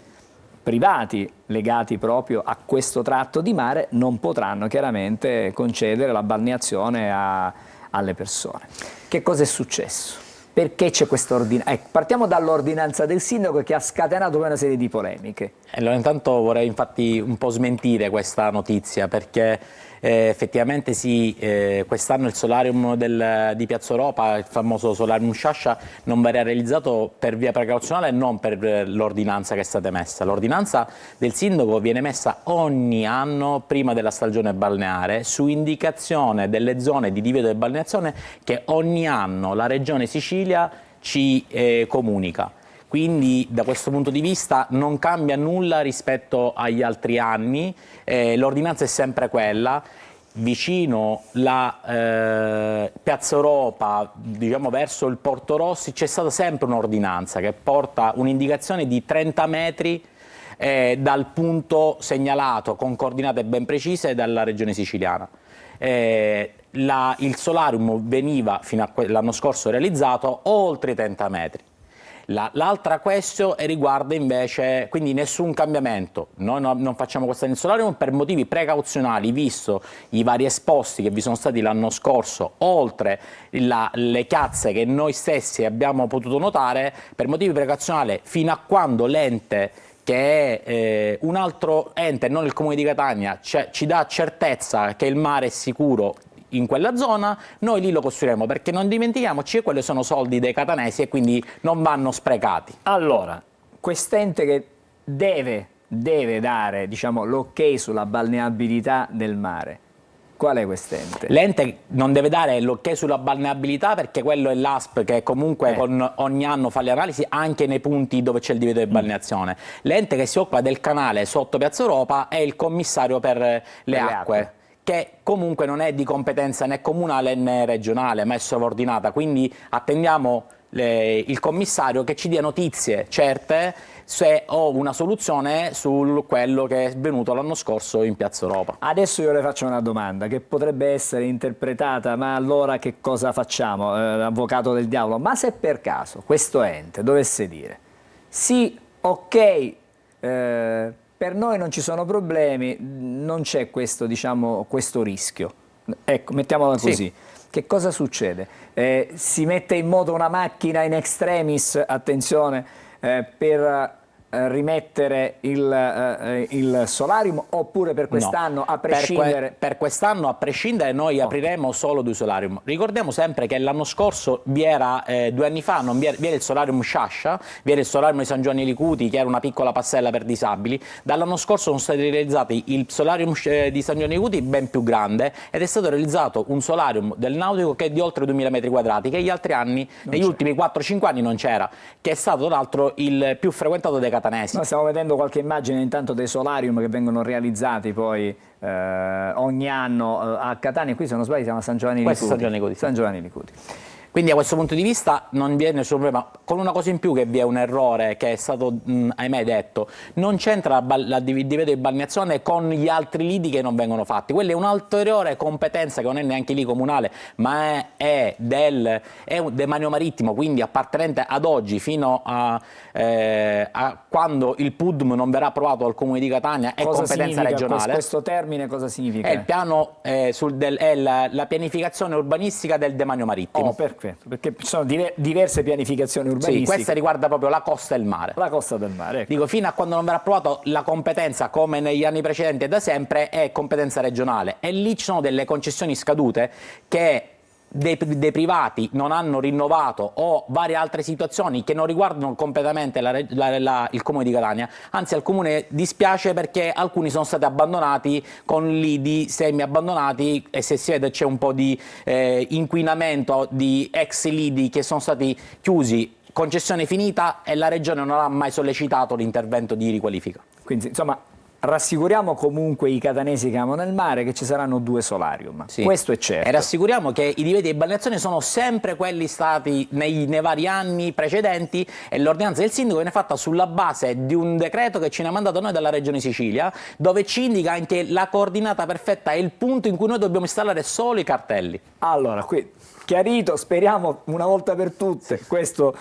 privati legati proprio a questo tratto di mare non potranno chiaramente concedere la balneazione alle persone. Che cosa è successo? Perché c'è questa ordinanza? Partiamo dall'ordinanza del sindaco che ha scatenato poi una serie di polemiche. Allora, intanto vorrei infatti un po' smentire questa notizia, perché effettivamente sì, quest'anno il solarium di Piazza Europa, il famoso solarium Sciascia, non verrà realizzato per via precauzionale e non per l'ordinanza che è stata emessa. L'ordinanza del sindaco viene messa ogni anno prima della stagione balneare, su indicazione delle zone di divieto di balneazione che ogni anno la Regione Sicilia ci comunica. Quindi da questo punto di vista non cambia nulla rispetto agli altri anni, l'ordinanza è sempre quella. Vicino la Piazza Europa, diciamo verso il Porto Rossi, c'è stata sempre un'ordinanza che porta un'indicazione di 30 metri dal punto segnalato con coordinate ben precise dalla regione siciliana. Il solarium veniva fino all'anno scorso realizzato oltre i 30 metri. L'altra questione riguarda invece, quindi nessun cambiamento, noi non facciamo questa in solarium per motivi precauzionali, visto i vari esposti che vi sono stati l'anno scorso, oltre le chiazze che noi stessi abbiamo potuto notare, per motivi precauzionali fino a quando l'ente, che è un altro ente, non il Comune di Catania, ci dà certezza che il mare è sicuro in quella zona, noi lì lo costruiremo, perché non dimentichiamoci che quelli sono soldi dei catanesi e quindi non vanno sprecati. Allora, quest'ente che deve dare, diciamo, l'ok sulla balneabilità del mare, qual è quest'ente? L'ente non deve dare l'ok sulla balneabilità, perché quello è l'ASP che comunque ogni anno fa le analisi anche nei punti dove c'è il divieto di balneazione. L'ente che si occupa del canale sotto Piazza Europa è il commissario per le acque, che comunque non è di competenza né comunale né regionale, ma è sovraordinata. Quindi attendiamo il commissario che ci dia notizie certe se ho una soluzione su quello che è venuto l'anno scorso in Piazza Europa. Adesso io le faccio una domanda che potrebbe essere interpretata, ma allora che cosa facciamo, avvocato del diavolo? Ma se per caso questo ente dovesse dire sì, ok, per noi non ci sono problemi, non c'è questo, diciamo, questo rischio. Ecco, mettiamola così. Sì. Che cosa succede? Si mette in moto una macchina in extremis, attenzione, per rimettere il solarium, oppure per quest'anno, a prescindere? Per quest'anno, a prescindere, noi apriremo solo 2 solarium. Ricordiamo sempre che l'anno scorso vi era, 2 anni fa, vi era il solarium Sciascia, vi era il solarium di San Giovanni Licuti, che era una piccola passella per disabili. Dall'anno scorso sono stati realizzati il solarium di San Giovanni Licuti ben più grande, ed è stato realizzato un solarium del nautico che è di oltre 2000 metri quadrati, che negli altri anni, negli ultimi 4-5 anni non c'era, che è stato tra l'altro il più frequentato dei catanesi. Noi stiamo vedendo qualche immagine intanto dei solarium che vengono realizzati poi ogni anno a Catania. Qui, se non sbaglio, siamo a San Giovanni Licuti. San Giovanni Licuti. Quindi da questo punto di vista non vi è nessun problema, con una cosa in più, che vi è un errore che è stato ahimè detto: non c'entra il divieto di balneazione con gli altri lidi che non vengono fatti. Quella è un'ulteriore competenza che non è neanche lì comunale, ma è del demanio marittimo, quindi appartenente ad oggi fino a quando il PUDM non verrà approvato dal Comune di Catania, è competenza regionale. Questo termine cosa significa? È il piano, è la pianificazione urbanistica del demanio marittimo. Perfetto, perché ci sono diverse pianificazioni urbanistiche. Sì, questa riguarda proprio la costa e il mare. La costa del mare, ecco. Dico, fino a quando non verrà approvato, la competenza, come negli anni precedenti e da sempre, è competenza regionale, e lì ci sono delle concessioni scadute che dei privati non hanno rinnovato, o varie altre situazioni che non riguardano completamente il Comune di Catania. Anzi, al Comune dispiace perché alcuni sono stati abbandonati con lidi semi abbandonati, e se si vede c'è un po' di inquinamento di ex lidi che sono stati chiusi, concessione finita, e la Regione non ha mai sollecitato l'intervento di riqualifica. Quindi, insomma, rassicuriamo comunque i catanesi che amano il mare che ci saranno 2 solarium. Sì. Questo è certo. E rassicuriamo che i divieti di balneazione sono sempre quelli stati nei vari anni precedenti, e l'ordinanza del sindaco viene fatta sulla base di un decreto che ce ne ha mandato noi dalla Regione Sicilia, dove ci indica anche la coordinata perfetta e il punto in cui noi dobbiamo installare solo i cartelli. Allora, qui chiarito, speriamo una volta per tutte questo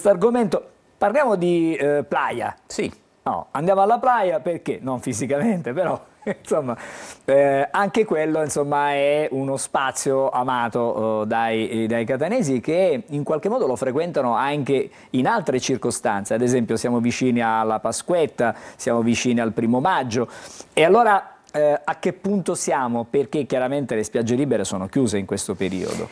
argomento. Parliamo di playa. Sì. No, andiamo alla playa, perché non fisicamente, però insomma anche quello, insomma, è uno spazio amato dai catanesi, che in qualche modo lo frequentano anche in altre circostanze. Ad esempio, siamo vicini alla Pasquetta, siamo vicini al 1° maggio, e allora a che punto siamo? Perché chiaramente le spiagge libere sono chiuse in questo periodo.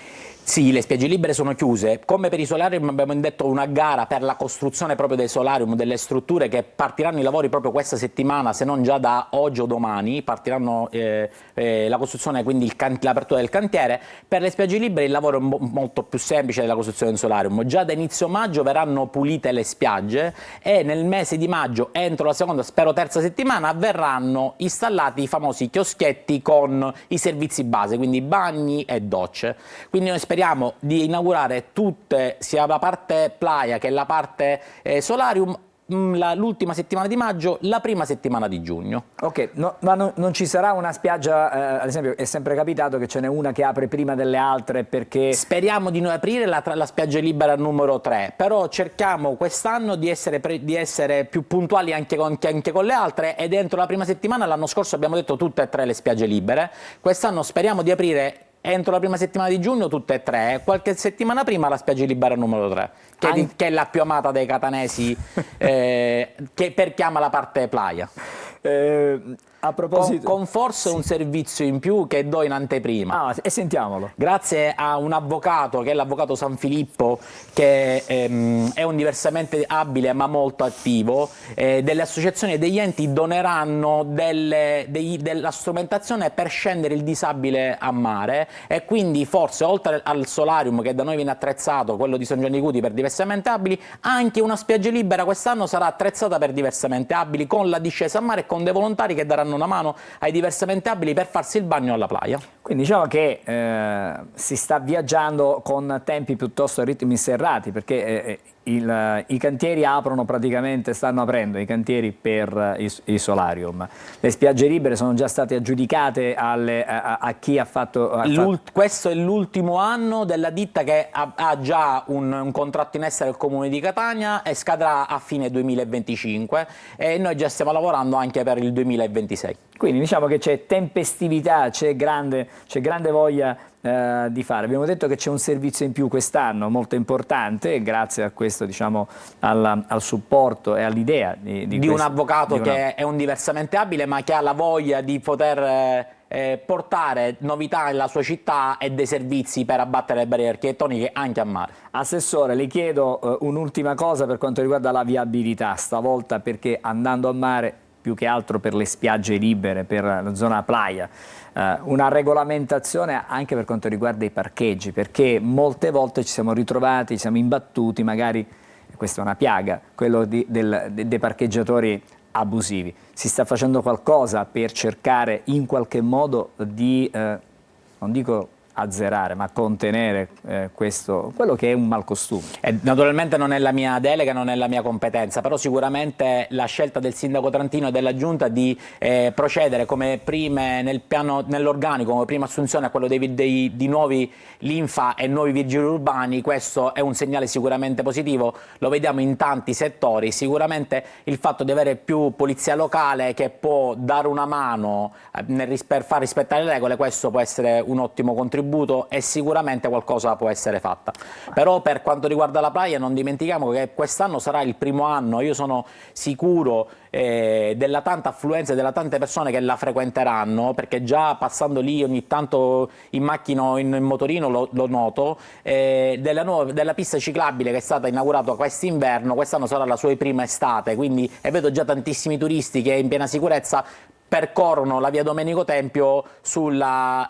Sì, le spiagge libere sono chiuse. Come per i solarium abbiamo indetto una gara per la costruzione proprio dei solarium, delle strutture che partiranno i lavori proprio questa settimana, se non già da oggi o domani, partiranno la costruzione, quindi l'apertura del cantiere. Per le spiagge libere il lavoro è molto più semplice della costruzione del solarium. Già da inizio maggio verranno pulite le spiagge e nel mese di maggio, entro la seconda, spero terza settimana, verranno installati i famosi chioschetti con i servizi base, quindi bagni e docce. Quindi noi speriamo di inaugurare tutte, sia la parte playa che la parte solarium, l'ultima settimana di maggio, la prima settimana di giugno. Ok, ma non ci sarà una spiaggia, ad esempio è sempre capitato che ce n'è una che apre prima delle altre perché... Speriamo di non aprire la spiaggia libera numero 3, però cerchiamo quest'anno di essere più puntuali anche con le altre, e dentro la prima settimana, l'anno scorso abbiamo detto tutte e 3 le spiagge libere, quest'anno speriamo di aprire entro la prima settimana di giugno tutte e 3, qualche settimana prima la spiaggia libera numero 3, che è la più amata dai catanesi, che per chi ama la parte playa. A proposito, con forse un servizio in più che do in anteprima. E sentiamolo. Grazie a un avvocato, che è l'avvocato San Filippo, che è un diversamente abile ma molto attivo, delle associazioni e degli enti doneranno della strumentazione per scendere il disabile a mare, e quindi forse oltre al solarium che da noi viene attrezzato, quello di San Giovanni di Cuti per diversamente abili, anche una spiaggia libera quest'anno sarà attrezzata per diversamente abili, con la discesa a mare e con dei volontari che daranno una mano ai diversamente abili per farsi il bagno alla playa. Quindi diciamo che si sta viaggiando con tempi piuttosto ritmi serrati, perché i cantieri aprono praticamente, stanno aprendo i cantieri per i solarium. Le spiagge libere sono già state aggiudicate a chi ha fatto... Questo è l'ultimo anno della ditta, che ha già un contratto in essere al Comune di Catania e scadrà a fine 2025, e noi già stiamo lavorando anche per il 2026. Quindi diciamo che c'è tempestività, c'è grande voglia di fare. Abbiamo detto che c'è un servizio in più quest'anno molto importante, e grazie a questo, diciamo, al supporto e all'idea di un avvocato che è un diversamente abile, ma che ha la voglia di poter portare novità nella sua città e dei servizi per abbattere le barriere architettoniche anche a mare. Assessore, le chiedo un'ultima cosa per quanto riguarda la viabilità, stavolta, perché andando a mare, più che altro per le spiagge libere, per la zona playa, una regolamentazione anche per quanto riguarda i parcheggi, perché molte volte ci siamo ritrovati, ci siamo imbattuti, magari, questa è una piaga, quello dei parcheggiatori abusivi. Si sta facendo qualcosa per cercare in qualche modo di, non dico azzerare, ma contenere quello che è un malcostume? Naturalmente non è la mia delega, non è la mia competenza, però sicuramente la scelta del sindaco Trantino e della giunta di procedere come prime nell'organico, come prima assunzione a quello di nuovi linfa e nuovi vigili urbani, questo è un segnale sicuramente positivo, lo vediamo in tanti settori. Sicuramente il fatto di avere più polizia locale che può dare una mano per far rispettare le regole, questo può essere un ottimo contributo, e sicuramente qualcosa può essere fatta. Però per quanto riguarda la playa non dimentichiamo che quest'anno sarà il primo anno, io sono sicuro della tanta affluenza e della tante persone che la frequenteranno, perché già passando lì ogni tanto in macchina o in motorino lo noto, della pista ciclabile che è stata inaugurata quest'inverno, quest'anno sarà la sua prima estate, quindi vedo già tantissimi turisti che in piena sicurezza percorrono la via Domenico Tempio sulla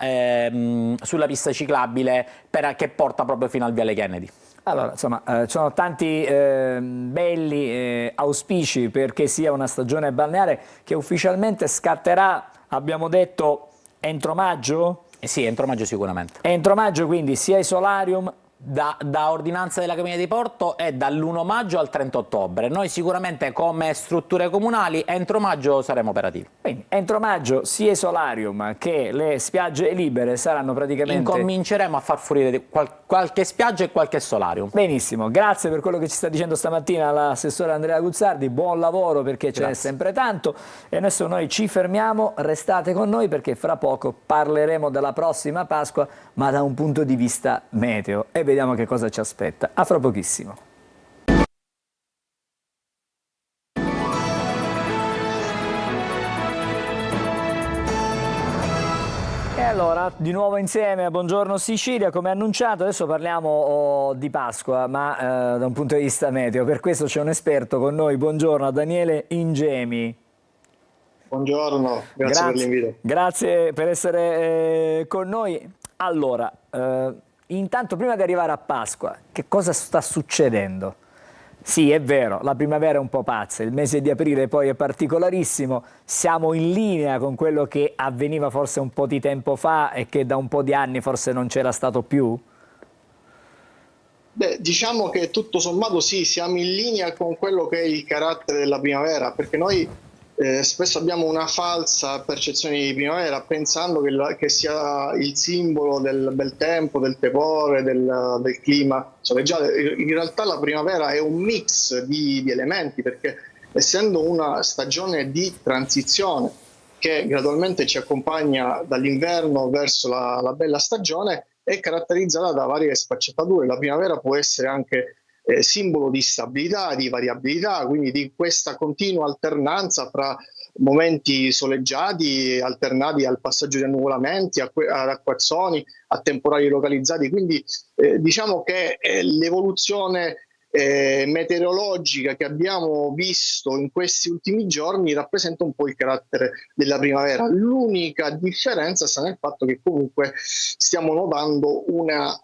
pista ciclabile che porta proprio fino al viale Kennedy. Allora, insomma, ci sono tanti belli auspici perché sia una stagione balneare che ufficialmente scatterà, abbiamo detto, entro maggio? Sì, entro maggio sicuramente. Entro maggio, quindi sia i solarium... Da ordinanza della Camera di Porto è dall'1 maggio al 30 ottobre. Noi sicuramente come strutture comunali entro maggio saremo operativi. Quindi entro maggio sia i solarium che le spiagge libere saranno praticamente... Incominceremo a far fuorire qualche spiaggia e qualche solarium. Benissimo, grazie per quello che ci sta dicendo stamattina l'assessore Andrea Guzzardi, buon lavoro perché ce n'è sempre tanto, e adesso noi ci fermiamo, restate con noi perché fra poco parleremo della prossima Pasqua, ma da un punto di vista meteo, e vediamo che cosa ci aspetta. A fra pochissimo. allora, di nuovo insieme a Buongiorno Sicilia, come annunciato, adesso parliamo di Pasqua, ma da un punto di vista meteo. Per questo c'è un esperto con noi. Buongiorno a Daniele Ingemi. Buongiorno, grazie per l'invito. Grazie per essere con noi. Allora, intanto prima di arrivare a Pasqua, che cosa sta succedendo? Sì, è vero, la primavera è un po' pazza, il mese di aprile poi è particolarissimo, siamo in linea con quello che avveniva forse un po' di tempo fa e che da un po' di anni forse non c'era stato più? Beh, diciamo che tutto sommato sì, siamo in linea con quello che è il carattere della primavera, perché noi spesso abbiamo una falsa percezione di primavera pensando che sia il simbolo del bel tempo, del tepore, del clima soleggiato. In realtà la primavera è un mix di elementi, perché essendo una stagione di transizione che gradualmente ci accompagna dall'inverno verso la bella stagione, è caratterizzata da varie sfaccettature. La primavera può essere anche simbolo di stabilità, di variabilità, quindi di questa continua alternanza fra momenti soleggiati alternati al passaggio di annuvolamenti, ad acquazzoni, a temporali localizzati. Quindi diciamo che l'evoluzione meteorologica che abbiamo visto in questi ultimi giorni rappresenta un po' il carattere della primavera. L'unica differenza sta nel fatto che comunque stiamo notando una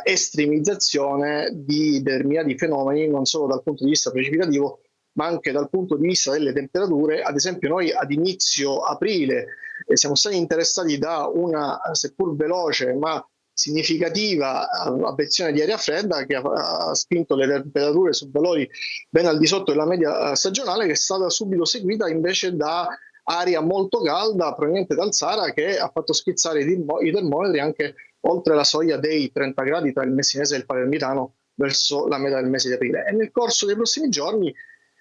estremizzazione di determinati fenomeni, non solo dal punto di vista precipitativo, ma anche dal punto di vista delle temperature. Ad esempio noi ad inizio aprile siamo stati interessati da una, seppur veloce, ma significativa avvezione di aria fredda che ha spinto le temperature su valori ben al di sotto della media stagionale, che è stata subito seguita invece da aria molto calda proveniente dal Sahara, che ha fatto schizzare i termometri anche oltre la soglia dei 30 gradi tra il messinese e il palermitano verso la metà del mese di aprile. E nel corso dei prossimi giorni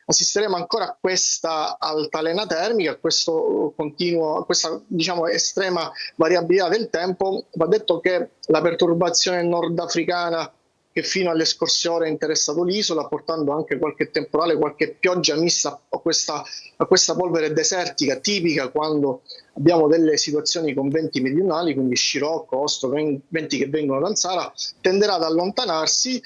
assisteremo ancora a questa altalena termica, a questo continuo, a questa diciamo estrema variabilità del tempo. Va detto che la perturbazione nordafricana che fino alle scorse ore ha interessato l'isola, portando anche qualche temporale, qualche pioggia mista a questa polvere desertica tipica quando abbiamo delle situazioni con venti meridionali, quindi scirocco, ostro, venti che vengono dal Sahara, tenderà ad allontanarsi.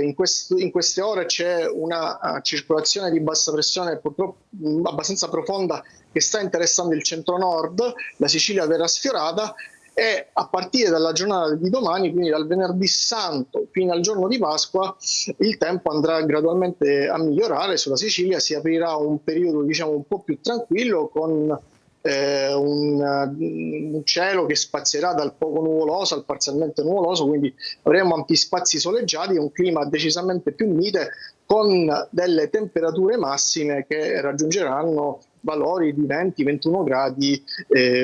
In queste ore c'è una circolazione di bassa pressione purtroppo abbastanza profonda che sta interessando il centro-nord. La Sicilia verrà sfiorata e a partire dalla giornata di domani, quindi dal venerdì santo fino al giorno di Pasqua, il tempo andrà gradualmente a migliorare. Sulla Sicilia si aprirà un periodo diciamo un po' più tranquillo, con un cielo che spazierà dal poco nuvoloso al parzialmente nuvoloso, quindi avremo ampi spazi soleggiati e un clima decisamente più mite, con delle temperature massime che raggiungeranno valori di 20-21 gradi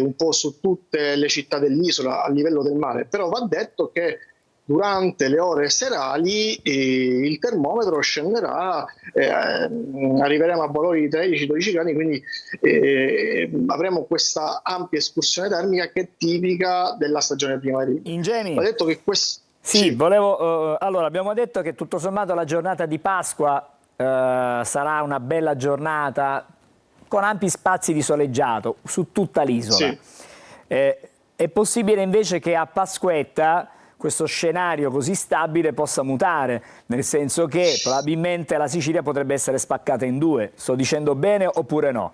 un po' su tutte le città dell'isola a livello del mare. Però va detto che durante le ore serali il termometro scenderà, arriveremo a valori di 13-12 gradi, quindi avremo questa ampia escursione termica che è tipica della stagione primaverile. Ingemi. Va detto che questo... Sì, volevo, allora abbiamo detto che tutto sommato la giornata di Pasqua sarà una bella giornata con ampi spazi di soleggiato su tutta l'isola. Sì. È possibile invece che a Pasquetta questo scenario così stabile possa mutare, nel senso che probabilmente la Sicilia potrebbe essere spaccata in due. Sto dicendo bene oppure no?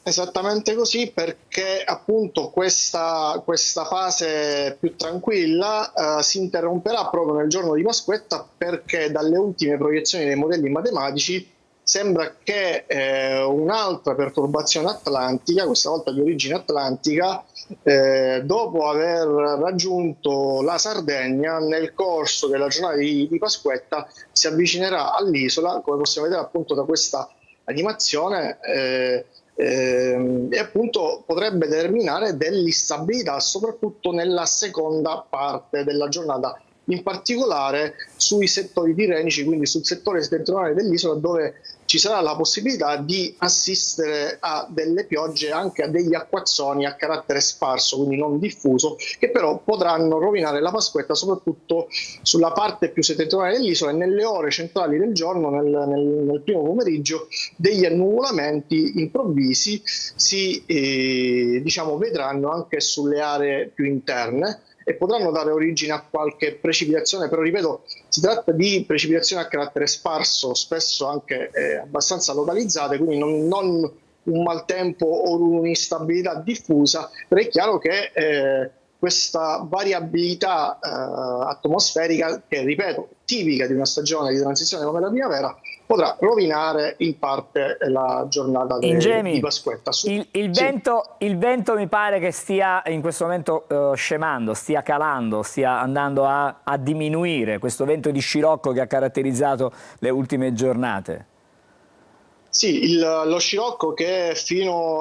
Esattamente così, perché appunto questa fase più tranquilla si interromperà proprio nel giorno di Pasquetta, perché dalle ultime proiezioni dei modelli matematici sembra che un'altra perturbazione atlantica, questa volta di origine atlantica, dopo aver raggiunto la Sardegna, nel corso della giornata di Pasquetta si avvicinerà all'isola, come possiamo vedere appunto da questa animazione, e appunto potrebbe determinare dell'instabilità soprattutto nella seconda parte della giornata, in particolare sui settori tirrenici, quindi sul settore settentrionale dell'isola, dove ci sarà la possibilità di assistere a delle piogge, anche a degli acquazzoni a carattere sparso, quindi non diffuso, che però potranno rovinare la Pasquetta soprattutto sulla parte più settentrionale dell'isola, e nelle ore centrali del giorno, nel primo pomeriggio, degli annuvolamenti improvvisi si vedranno anche sulle aree più interne e potranno dare origine a qualche precipitazione, però ripeto, si tratta di precipitazioni a carattere sparso, spesso anche abbastanza localizzate, quindi non un maltempo o un'instabilità diffusa, però è chiaro che questa variabilità atmosferica, che ripeto, tipica di una stagione di transizione come la primavera, potrà rovinare in parte la giornata di Pasquetta. Il vento mi pare che stia in questo momento scemando, stia calando, stia andando a diminuire, questo vento di scirocco che ha caratterizzato le ultime giornate. Sì, lo scirocco che fino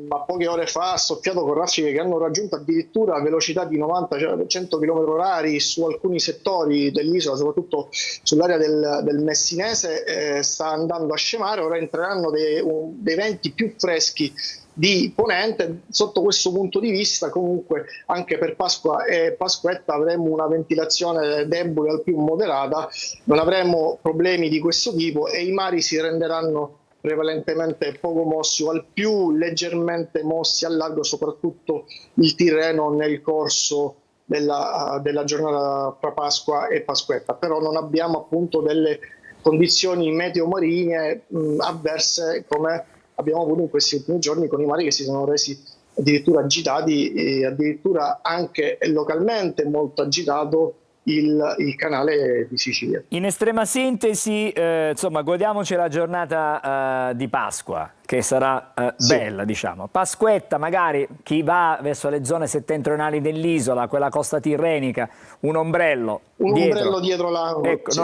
a poche ore fa ha soffiato con raffiche che hanno raggiunto addirittura velocità di 90-100 km/h su alcuni settori dell'isola, soprattutto sull'area del Messinese, sta andando a scemare. Ora entreranno dei venti più freschi di ponente. Sotto questo punto di vista, comunque, anche per Pasqua e Pasquetta avremo una ventilazione debole al più moderata, non avremo problemi di questo tipo e i mari si renderanno prevalentemente poco mossi o al più leggermente mossi al largo, soprattutto il Tirreno nel corso della giornata tra Pasqua e Pasquetta. Però non abbiamo appunto delle condizioni meteo marine avverse come abbiamo avuto in questi ultimi giorni, con i mari che si sono resi addirittura agitati e addirittura anche localmente molto agitato il canale di Sicilia. In estrema sintesi, insomma, godiamoci la giornata di Pasqua, che sarà bella, diciamo. Pasquetta, magari chi va verso le zone settentrionali dell'isola, quella costa tirrenica, un ombrello dietro l'angolo. Ecco, sì.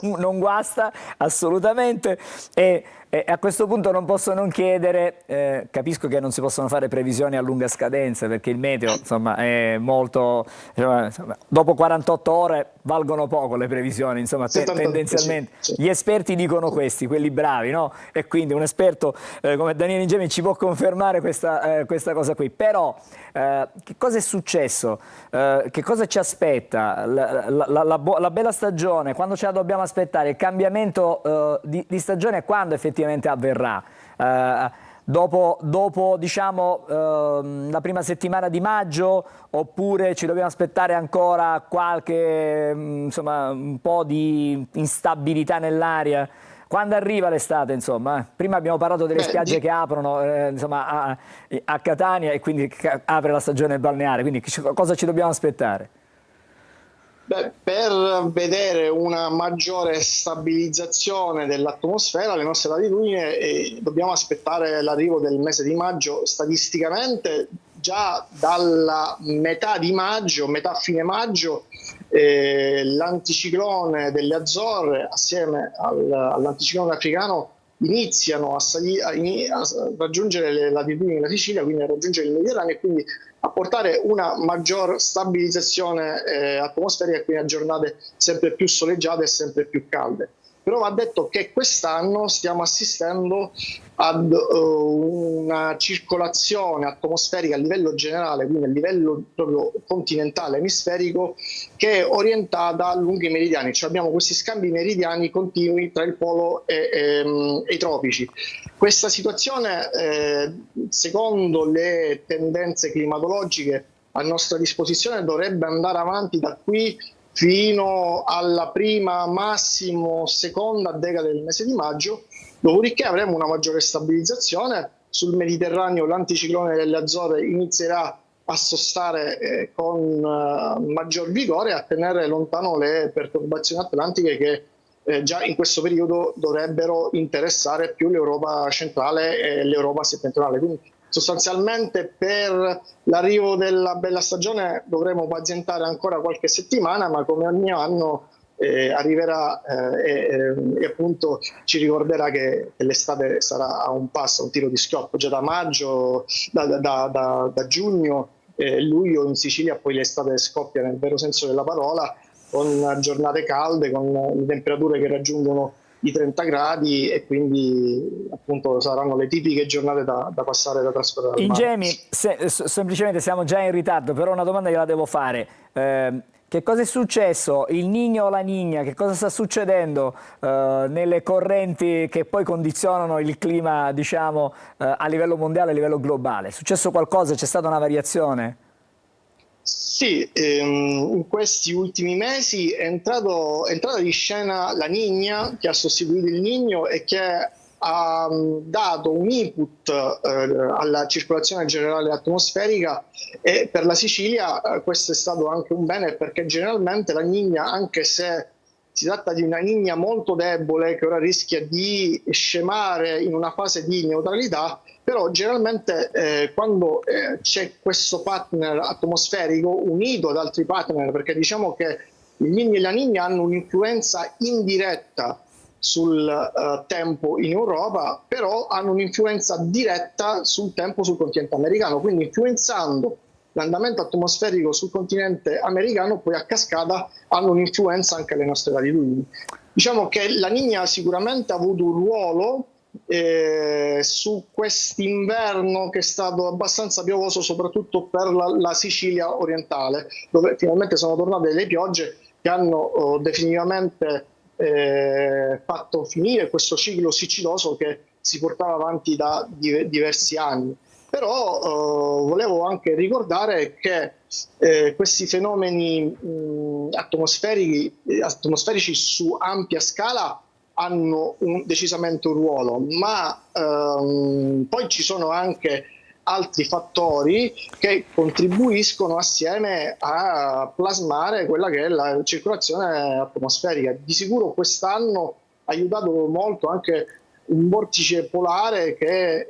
non guasta assolutamente. E a questo punto non posso non chiedere, capisco che non si possono fare previsioni a lunga scadenza perché il meteo, insomma, è molto, insomma, dopo 48 ore valgono poco le previsioni, insomma, tendenzialmente. Sì. Gli esperti dicono questi, quelli bravi, no? E quindi un esperto come Daniele Ingemi ci può confermare questa cosa qui. Però che cosa è successo? Che cosa ci aspetta? La bella stagione, quando ce la dobbiamo aspettare? Il cambiamento di stagione quando effettivamente avverrà? Dopo diciamo, la prima settimana di maggio, oppure ci dobbiamo aspettare ancora qualche, insomma, un po' di instabilità nell'aria? Quando arriva l'estate, insomma? Prima abbiamo parlato delle spiagge che aprono insomma, a Catania e quindi apre la stagione balneare, quindi cosa ci dobbiamo aspettare? Per vedere una maggiore stabilizzazione dell'atmosfera alle nostre latitudini dobbiamo aspettare l'arrivo del mese di maggio. Statisticamente già dalla metà di maggio, metà fine maggio, l'anticiclone delle Azzorre assieme all'anticiclone africano iniziano a raggiungere le latitudini della Sicilia, quindi a raggiungere il Mediterraneo e quindi a portare una maggior stabilizzazione atmosferica e quindi a giornate sempre più soleggiate e sempre più calde. Però va detto che quest'anno stiamo assistendo ad una circolazione atmosferica a livello generale, quindi a livello proprio continentale, emisferico, che è orientata a lunghi meridiani, cioè abbiamo questi scambi meridiani continui tra il polo e i tropici. Questa situazione, secondo le tendenze climatologiche a nostra disposizione, dovrebbe andare avanti da qui fino alla prima, massimo seconda decade del mese di maggio, dopodiché avremo una maggiore stabilizzazione. Sul Mediterraneo l'anticiclone delle Azzorre inizierà a sostare con maggior vigore e a tenere lontano le perturbazioni atlantiche che già in questo periodo dovrebbero interessare più l'Europa centrale e l'Europa settentrionale. Quindi sostanzialmente per l'arrivo della bella stagione dovremo pazientare ancora qualche settimana, ma come ogni anno arriverà e appunto ci ricorderà che l'estate sarà a un passo, a un tiro di schioppo. Già da maggio, da giugno, luglio in Sicilia poi l'estate scoppia nel vero senso della parola, con giornate calde, con temperature che raggiungono di 30 gradi e quindi appunto saranno le tipiche giornate da passare, da trascorrere al mare. Ingemi, semplicemente siamo già in ritardo, però una domanda gliela devo fare. Che cosa è successo? Il Niño o la Niña? Che cosa sta succedendo nelle correnti che poi condizionano il clima, diciamo, a livello mondiale, a livello globale? È successo qualcosa? C'è stata una variazione? Sì, in questi ultimi mesi è entrata di scena la Niña, che ha sostituito il Niño e che ha dato un input alla circolazione generale atmosferica, e per la Sicilia questo è stato anche un bene, perché generalmente la Niña, anche se si tratta di una Niña molto debole che ora rischia di scemare in una fase di neutralità, però generalmente quando c'è questo partner atmosferico unito ad altri partner, perché diciamo che il Niño e la Niña hanno un'influenza indiretta sul tempo in Europa, però hanno un'influenza diretta sul tempo sul continente americano, quindi influenzando l'andamento atmosferico sul continente americano, poi a cascata hanno un'influenza anche alle nostre latitudini. Diciamo che la Niña sicuramente ha avuto un ruolo su quest'inverno che è stato abbastanza piovoso, soprattutto per la Sicilia orientale, dove finalmente sono tornate le piogge che hanno definitivamente fatto finire questo ciclo siccitoso che si portava avanti da diversi anni. Però volevo anche ricordare che questi fenomeni atmosferici su ampia scala hanno decisamente un ruolo, ma poi ci sono anche altri fattori che contribuiscono assieme a plasmare quella che è la circolazione atmosferica. Di sicuro quest'anno ha aiutato molto anche un vortice polare che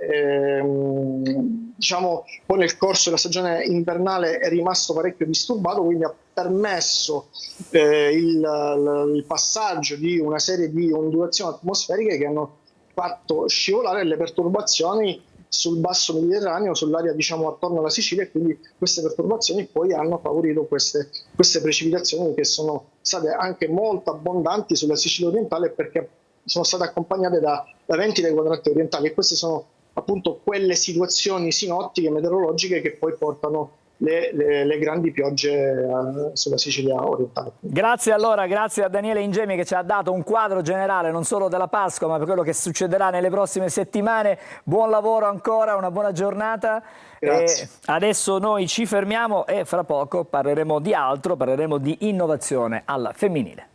diciamo poi nel corso della stagione invernale è rimasto parecchio disturbato, quindi ha permesso il passaggio di una serie di ondulazioni atmosferiche che hanno fatto scivolare le perturbazioni sul basso Mediterraneo, sull'area diciamo attorno alla Sicilia, e quindi queste perturbazioni poi hanno favorito queste precipitazioni che sono state anche molto abbondanti sulla Sicilia orientale, perché sono state accompagnate da venti dei quadranti orientali, e queste sono appunto quelle situazioni sinottiche meteorologiche che poi portano le grandi piogge sulla Sicilia orientale. Grazie a Daniele Ingemi, che ci ha dato un quadro generale non solo della Pasqua ma per quello che succederà nelle prossime settimane. Buon lavoro ancora, una buona giornata. Grazie. Adesso noi ci fermiamo e fra poco parleremo di altro, parleremo di innovazione al femminile.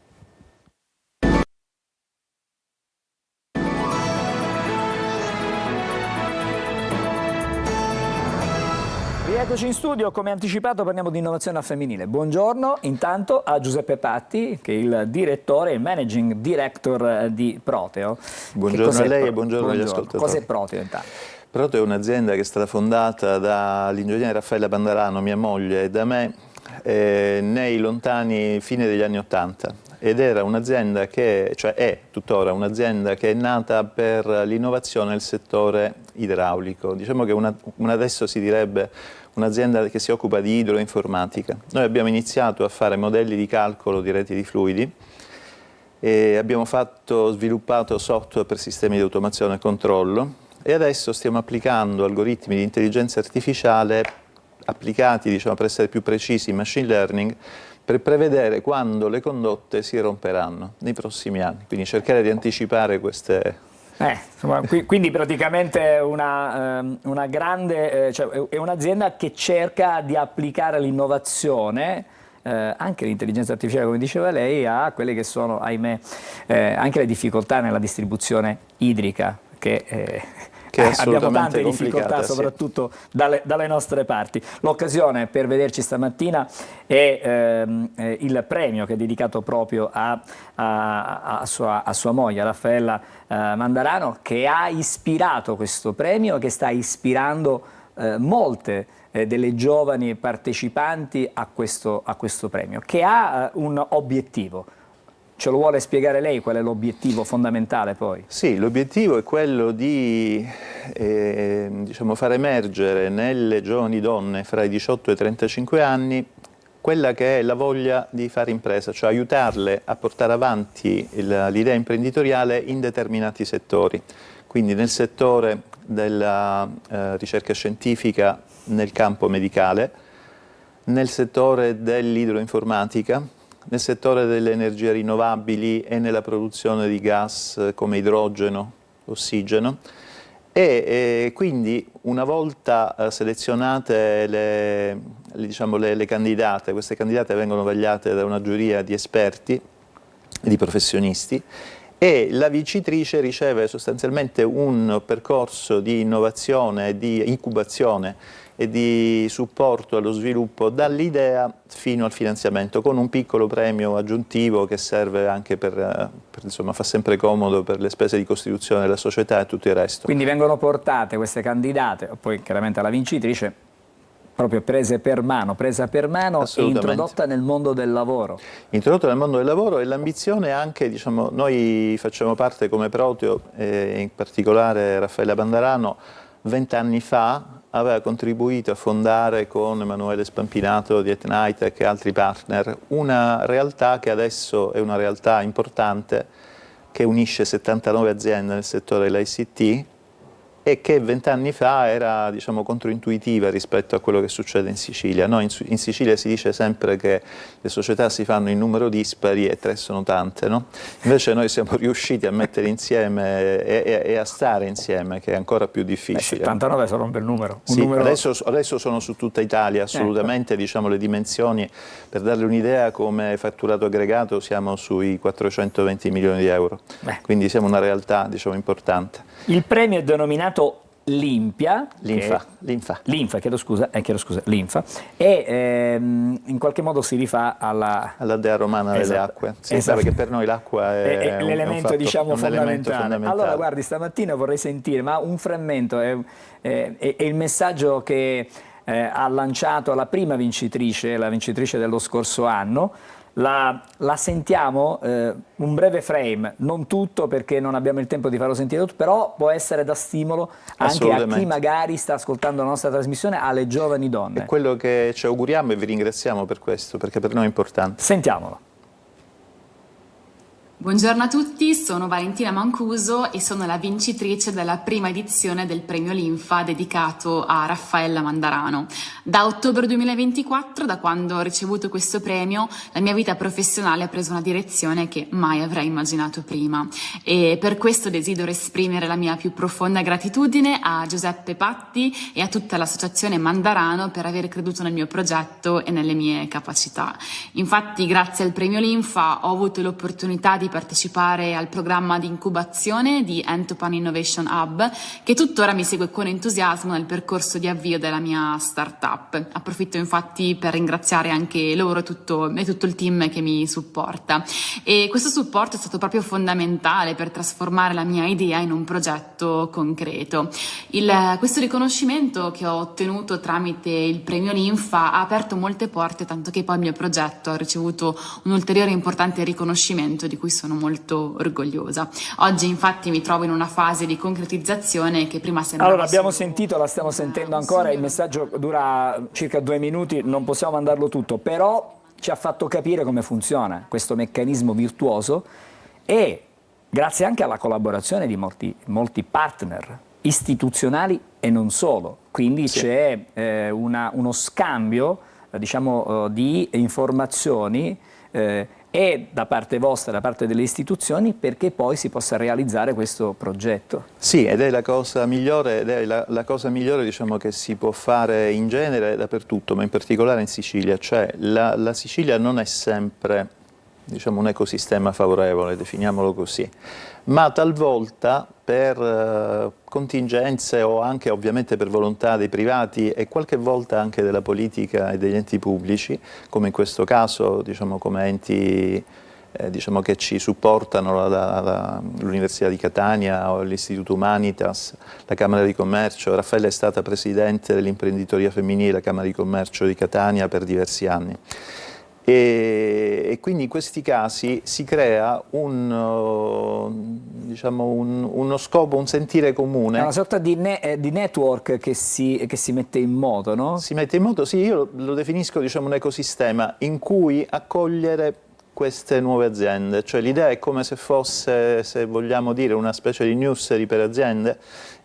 Rieccoci in studio, come anticipato parliamo di innovazione al femminile. Buongiorno intanto a Giuseppe Patti, che è il direttore e managing director di Proteo. Buongiorno a lei e buongiorno agli ascoltatori. Cos'è Proteo intanto? Proteo è un'azienda che è stata fondata dall'ingegnere Raffaella Pandarano, mia moglie, e da me nei lontani fine degli anni '80. Ed era un'azienda che, cioè è tuttora un'azienda che è nata per l'innovazione nel settore idraulico. Diciamo che adesso si direbbe un'azienda che si occupa di idroinformatica. Noi abbiamo iniziato a fare modelli di calcolo di reti di fluidi e abbiamo sviluppato software per sistemi di automazione e controllo, e adesso stiamo applicando algoritmi di intelligenza artificiale applicati, diciamo, per essere più precisi, machine learning, per prevedere quando le condotte si romperanno nei prossimi anni, quindi cercare di anticipare queste... Insomma, quindi praticamente una grande, cioè è un'azienda che cerca di applicare l'innovazione, anche l'intelligenza artificiale, come diceva lei, a quelle che sono, ahimè, anche le difficoltà nella distribuzione idrica, che abbiamo tante difficoltà, soprattutto dalle nostre parti. L'occasione per vederci stamattina è il premio che è dedicato proprio a sua moglie, Raffaella Mandarano, che ha ispirato questo premio, che sta ispirando molte delle giovani partecipanti a questo premio, che ha un obiettivo. Ce lo vuole spiegare lei qual è l'obiettivo fondamentale poi? Sì, l'obiettivo è quello di diciamo, far emergere nelle giovani donne fra i 18 e i 35 anni quella che è la voglia di fare impresa, cioè aiutarle a portare avanti l'idea imprenditoriale in determinati settori. Quindi nel settore della ricerca scientifica nel campo medicale, nel settore dell'idroinformatica, nel settore delle energie rinnovabili e nella produzione di gas come idrogeno, ossigeno, e quindi una volta selezionate le candidate, queste candidate vengono vagliate da una giuria di esperti, di professionisti, e la vincitrice riceve sostanzialmente un percorso di innovazione, di incubazione e di supporto allo sviluppo dall'idea fino al finanziamento, con un piccolo premio aggiuntivo che serve anche per insomma, fa sempre comodo per le spese di costituzione della società e tutto il resto. Quindi vengono portate queste candidate, poi chiaramente la vincitrice, proprio presa per mano e introdotta nel mondo del lavoro. Introdotta nel mondo del lavoro, e l'ambizione anche, diciamo, noi facciamo parte come Proteo, in particolare Raffaella Bandarano, 20 anni fa aveva contribuito a fondare con Emanuele Spampinato di Etnitec e altri partner una realtà che adesso è una realtà importante, che unisce 79 aziende nel settore dell'ICT, e che 20 anni fa era, diciamo, controintuitiva rispetto a quello che succede in Sicilia. Noi in Sicilia si dice sempre che le società si fanno in numero dispari e 3 sono tante, no? Invece noi siamo riusciti a mettere insieme e a stare insieme, che è ancora più difficile. 79 sono un bel numero. Sì, adesso sono su tutta Italia, assolutamente, diciamo, le dimensioni, per darle un'idea, come fatturato aggregato siamo sui 420 milioni di euro, quindi siamo una realtà, diciamo, importante. Il premio è denominato Linfa, chiedo scusa, e in qualche modo si rifà alla dea romana delle acque. Sì, perché per noi l'acqua è l'elemento, diciamo, fondamentale. Allora, guardi, stamattina vorrei sentire, ma un frammento è il messaggio che ha lanciato la prima vincitrice, la vincitrice dello scorso anno. La sentiamo, un breve frame, non tutto perché non abbiamo il tempo di farlo sentire tutto, però può essere da stimolo anche a chi magari sta ascoltando la nostra trasmissione, alle giovani donne. È quello che ci auguriamo e vi ringraziamo per questo, perché per noi è importante. Sentiamolo. Buongiorno a tutti, sono Valentina Mancuso e sono la vincitrice della prima edizione del premio Linfa dedicato a Raffaella Mandarano. Da ottobre 2024, da quando ho ricevuto questo premio, la mia vita professionale ha preso una direzione che mai avrei immaginato prima, e per questo desidero esprimere la mia più profonda gratitudine a Giuseppe Patti e a tutta l'associazione Mandarano per aver creduto nel mio progetto e nelle mie capacità. Infatti, grazie al premio Linfa ho avuto l'opportunità di partecipare al programma di incubazione di Entopan Innovation Hub, che tuttora mi segue con entusiasmo nel percorso di avvio della mia startup. Approfitto infatti per ringraziare anche loro e tutto il team che mi supporta. E questo supporto è stato proprio fondamentale per trasformare la mia idea in un progetto concreto. Questo riconoscimento che ho ottenuto tramite il premio Linfa ha aperto molte porte, tanto che poi il mio progetto ha ricevuto un ulteriore importante riconoscimento di cui sono molto orgogliosa. Oggi infatti mi trovo in una fase di concretizzazione che prima sembrava... Allora, abbiamo sentito, la stiamo sentendo ancora, il messaggio dura circa 2 minuti, non possiamo mandarlo tutto, però ci ha fatto capire come funziona questo meccanismo virtuoso, e grazie anche alla collaborazione di molti partner istituzionali e non solo. Quindi c'è uno scambio, diciamo, di informazioni e da parte vostra, da parte delle istituzioni, perché poi si possa realizzare questo progetto. Sì, ed è la cosa migliore, la cosa migliore, diciamo, che si può fare in genere dappertutto, ma in particolare in Sicilia. Cioè la Sicilia non è sempre, diciamo, un ecosistema favorevole, definiamolo così, ma talvolta per contingenze o anche ovviamente per volontà dei privati e qualche volta anche della politica e degli enti pubblici, come in questo caso, diciamo, come enti diciamo, che ci supportano, l'Università di Catania o l'Istituto Humanitas, la Camera di Commercio. Raffaella è stata presidente dell'imprenditoria femminile della Camera di Commercio di Catania per diversi anni. E quindi in questi casi si crea un diciamo, uno scopo, un sentire comune. È una sorta di network che si mette in moto, no? Si mette in moto, sì, io lo definisco, diciamo, un ecosistema in cui accogliere queste nuove aziende, cioè l'idea è come se fosse, se vogliamo dire, una specie di nursery per aziende,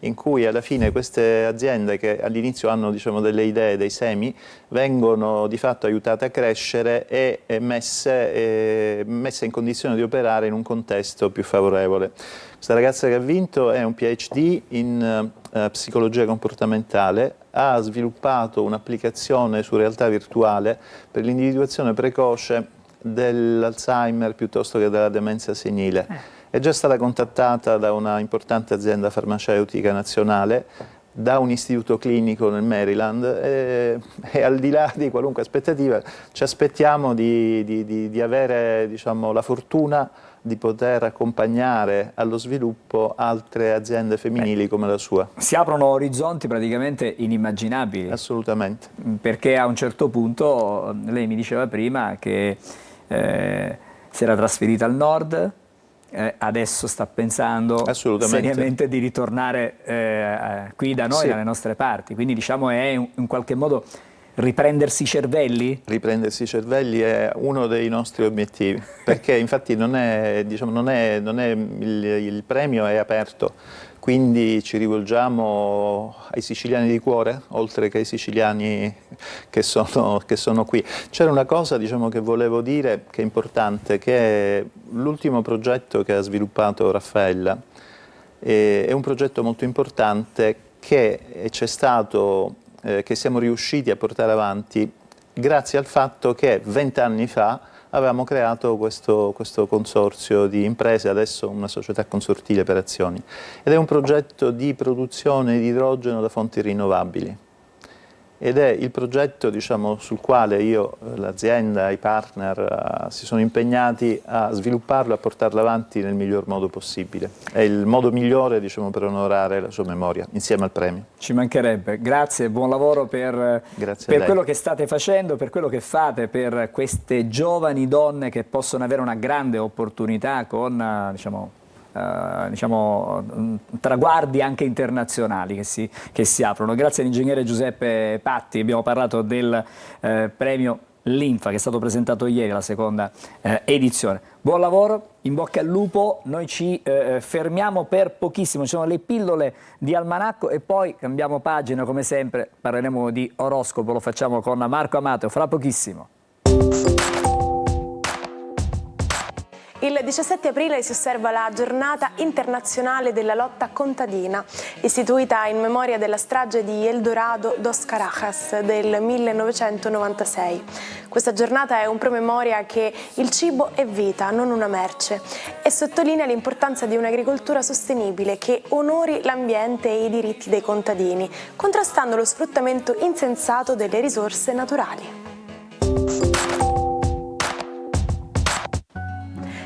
in cui alla fine queste aziende che all'inizio hanno, diciamo, delle idee, dei semi, vengono di fatto aiutate a crescere e messe in condizione di operare in un contesto più favorevole. Questa ragazza che ha vinto è un PhD in psicologia comportamentale, ha sviluppato un'applicazione su realtà virtuale per l'individuazione precoce dell'Alzheimer piuttosto che della demenza senile. È già stata contattata da una importante azienda farmaceutica nazionale, da un istituto clinico nel Maryland e al di là di qualunque aspettativa ci aspettiamo di avere, diciamo, la fortuna di poter accompagnare allo sviluppo altre aziende femminili come la sua. Si aprono orizzonti praticamente inimmaginabili. Assolutamente. Perché a un certo punto, lei mi diceva prima che si era trasferita al nord, adesso sta pensando seriamente di ritornare qui da noi, sì, dalle nostre parti, quindi diciamo è in qualche modo riprendersi i cervelli? Riprendersi i cervelli è uno dei nostri obiettivi, perché infatti non è, diciamo, il premio è aperto, quindi ci rivolgiamo ai siciliani di cuore, oltre che ai siciliani che sono qui. C'era una cosa, diciamo, che volevo dire che è importante, che è l'ultimo progetto che ha sviluppato Raffaella. È un progetto molto importante che c'è stato, che siamo riusciti a portare avanti grazie al fatto che 20 anni fa avevamo creato questo consorzio di imprese, adesso una società consortile per azioni, ed è un progetto di produzione di idrogeno da fonti rinnovabili. Ed è il progetto, diciamo, sul quale io, l'azienda, i partner si sono impegnati a svilupparlo e a portarlo avanti nel miglior modo possibile. È il modo migliore, diciamo, per onorare la sua memoria, insieme al premio. Ci mancherebbe. Grazie, buon lavoro per quello che state facendo, per quello che fate per queste giovani donne che possono avere una grande opportunità con, diciamo, traguardi anche internazionali che si aprono. Grazie all'ingegnere Giuseppe Patti, abbiamo parlato del premio Linfa che è stato presentato ieri, la seconda edizione. Buon lavoro, in bocca al lupo, noi ci fermiamo per pochissimo, ci sono le pillole di Almanacco e poi cambiamo pagina come sempre, parleremo di oroscopo, lo facciamo con Marco Amato fra pochissimo. Il 17 aprile si osserva la giornata internazionale della lotta contadina, istituita in memoria della strage di Eldorado dos Carajás del 1996. Questa giornata è un promemoria che il cibo è vita, non una merce, e sottolinea l'importanza di un'agricoltura sostenibile che onori l'ambiente e i diritti dei contadini, contrastando lo sfruttamento insensato delle risorse naturali.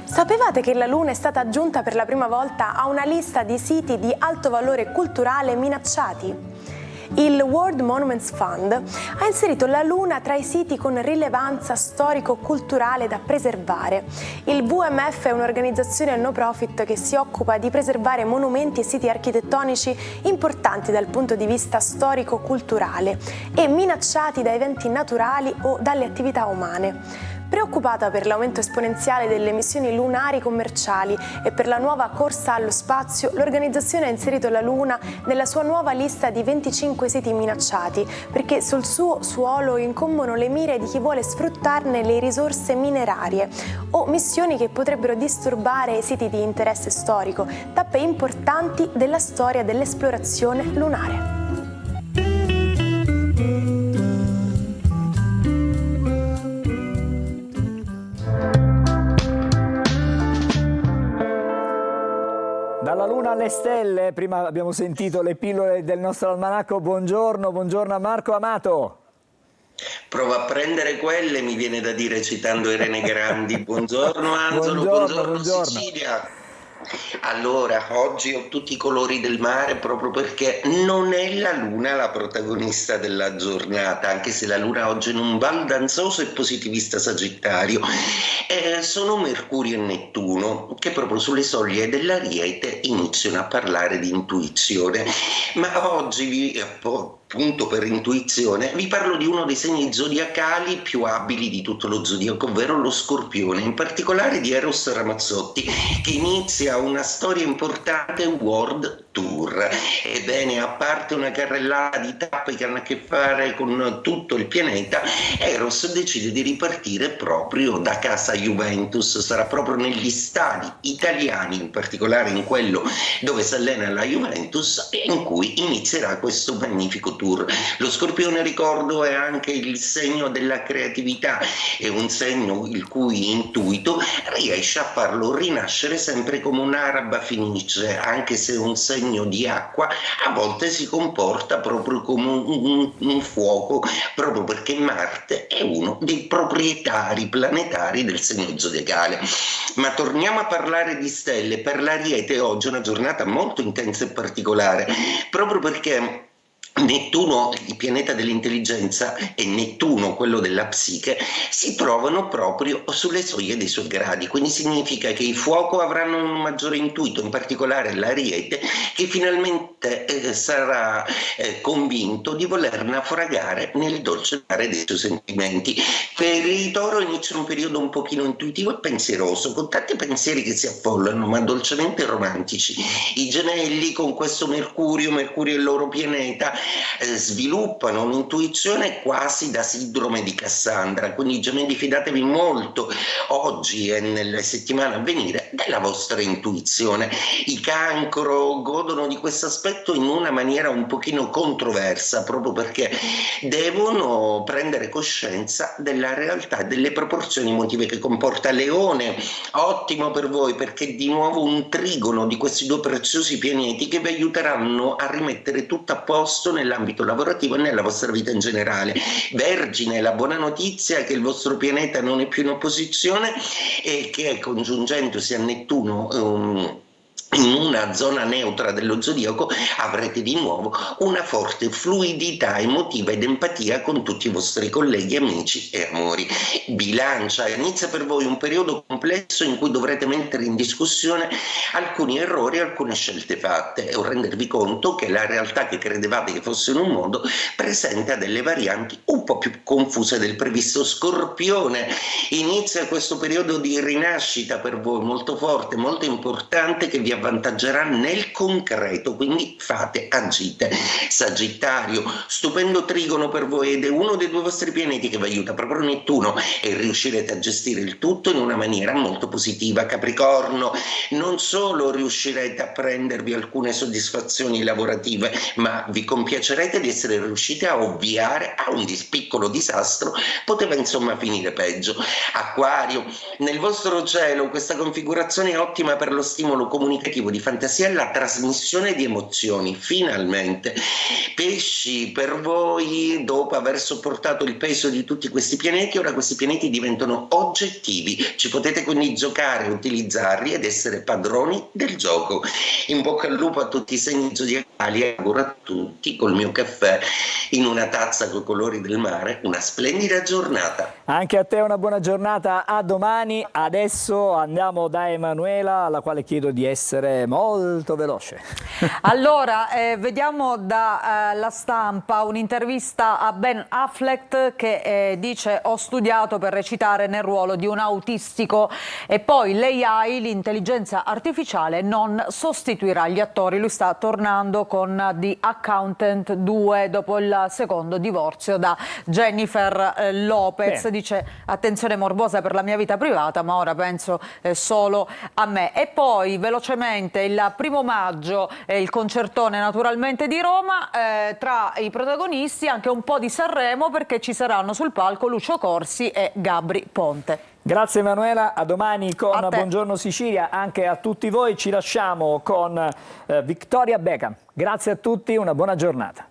Sapevate che la Luna è stata aggiunta per la prima volta a una lista di siti di alto valore culturale minacciati? Il World Monuments Fund ha inserito la Luna tra i siti con rilevanza storico-culturale da preservare. Il WMF è un'organizzazione no profit che si occupa di preservare monumenti e siti architettonici importanti dal punto di vista storico-culturale e minacciati da eventi naturali o dalle attività umane. Preoccupata per l'aumento esponenziale delle missioni lunari commerciali e per la nuova corsa allo spazio, l'organizzazione ha inserito la Luna nella sua nuova lista di 25 siti minacciati, perché sul suo suolo incombono le mire di chi vuole sfruttarne le risorse minerarie o missioni che potrebbero disturbare i siti di interesse storico, tappe importanti della storia dell'esplorazione lunare. Dalla Luna alle stelle, prima abbiamo sentito le pillole del nostro almanacco. Buongiorno a Marco Amato. Provo a prendere quelle, mi viene da dire citando Irene Grandi. Buongiorno Angelo, buongiorno Sicilia. Allora, oggi ho tutti i colori del mare proprio perché non è la Luna la protagonista della giornata, anche se la Luna oggi è in un baldanzoso e positivista Sagittario. Sono Mercurio e Nettuno che proprio sulle soglie dell'Ariete iniziano a parlare di intuizione. Ma oggi appunto per intuizione vi parlo di uno dei segni zodiacali più abili di tutto lo zodiaco, ovvero lo Scorpione, in particolare di Eros Ramazzotti, che inizia una storia importante World Tour. Ebbene, a parte una carrellata di tappe che hanno a che fare con tutto il pianeta, Eros decide di ripartire proprio da casa Juventus. Sarà proprio negli stadi italiani, in particolare in quello dove si allena la Juventus, in cui inizierà questo magnifico tour. Lo Scorpione, ricordo, è anche il segno della creatività, è un segno il cui intuito riesce a farlo rinascere sempre come un'araba fenice, anche se è un segno di acqua, a volte si comporta proprio come un fuoco, proprio perché Marte è uno dei proprietari planetari del segno zodiacale. Ma torniamo a parlare di stelle. Per l'Ariete oggi è una giornata molto intensa e particolare, proprio perché Nettuno, il pianeta dell'intelligenza, e Nettuno, quello della psiche, si trovano proprio sulle soglie dei suoi gradi, quindi significa che i fuoco avranno un maggiore intuito, in particolare l'Ariete, che finalmente sarà convinto di voler naufragare nel dolce mare dei suoi sentimenti. Per il Toro inizia un periodo un pochino intuitivo e pensieroso, con tanti pensieri che si affollano, ma dolcemente romantici. I Gemelli, con questo Mercurio è il loro pianeta, sviluppano un'intuizione quasi da sindrome di Cassandra, quindi Gemelli, fidatevi molto oggi e nelle settimane a venire della vostra intuizione. I Cancro godono di questo aspetto in una maniera un pochino controversa, proprio perché devono prendere coscienza della realtà e delle proporzioni emotive che comporta. Leone, ottimo per voi perché di nuovo un trigono di questi due preziosi pianeti che vi aiuteranno a rimettere tutto a posto nell'ambito lavorativo e nella vostra vita in generale. Vergine, la buona notizia è che il vostro pianeta non è più in opposizione e che, congiungendosi a Nettuno in una zona neutra dello zodiaco, avrete di nuovo una forte fluidità emotiva ed empatia con tutti i vostri colleghi, amici e amori. Bilancia, inizia per voi un periodo complesso in cui dovrete mettere in discussione alcuni errori, alcune scelte fatte e rendervi conto che la realtà che credevate che fosse in un modo presenta delle varianti un po' più confuse del previsto. Scorpione, inizia questo periodo di rinascita per voi molto forte, molto importante, che vi avvantaggerà nel concreto, quindi fate, agite. Sagittario, stupendo trigono per voi ed è uno dei due vostri pianeti che vi aiuta, proprio Nettuno, e riuscirete a gestire il tutto in una maniera molto positiva. Capricorno, non solo riuscirete a prendervi alcune soddisfazioni lavorative, ma vi compiacerete di essere riusciti a ovviare a un piccolo disastro, poteva insomma finire peggio. Acquario, nel vostro cielo questa configurazione è ottima per lo stimolo comunicativo, di fantasia e la trasmissione di emozioni, finalmente. Pesci, per voi, dopo aver sopportato il peso di tutti questi pianeti, ora questi pianeti diventano oggettivi, ci potete quindi giocare, utilizzarli ed essere padroni del gioco. In bocca al lupo a tutti i segni zodiacali e auguro a tutti, col mio caffè in una tazza con i colori del mare, una splendida giornata. Anche a te una buona giornata, a domani. Adesso andiamo da Emanuela, alla quale chiedo di essere molto veloce. Allora, vediamo dalla stampa un'intervista a Ben Affleck che dice: ho studiato per recitare nel ruolo di un autistico, e poi l'AI, l'intelligenza artificiale, non sostituirà gli attori. Lui sta tornando con The Accountant 2 dopo il secondo divorzio da Jennifer Lopez. Bene. Dice: attenzione morbosa per la mia vita privata, ma ora penso solo a me. E poi velocemente il 1° maggio il concertone naturalmente di Roma, tra i protagonisti anche un po' di Sanremo, perché ci saranno sul palco Lucio Corsi e Gabri Ponte. Grazie Emanuela, a domani con Buongiorno Sicilia. Anche a tutti voi ci lasciamo con Victoria Beckham. Grazie a tutti, una buona giornata.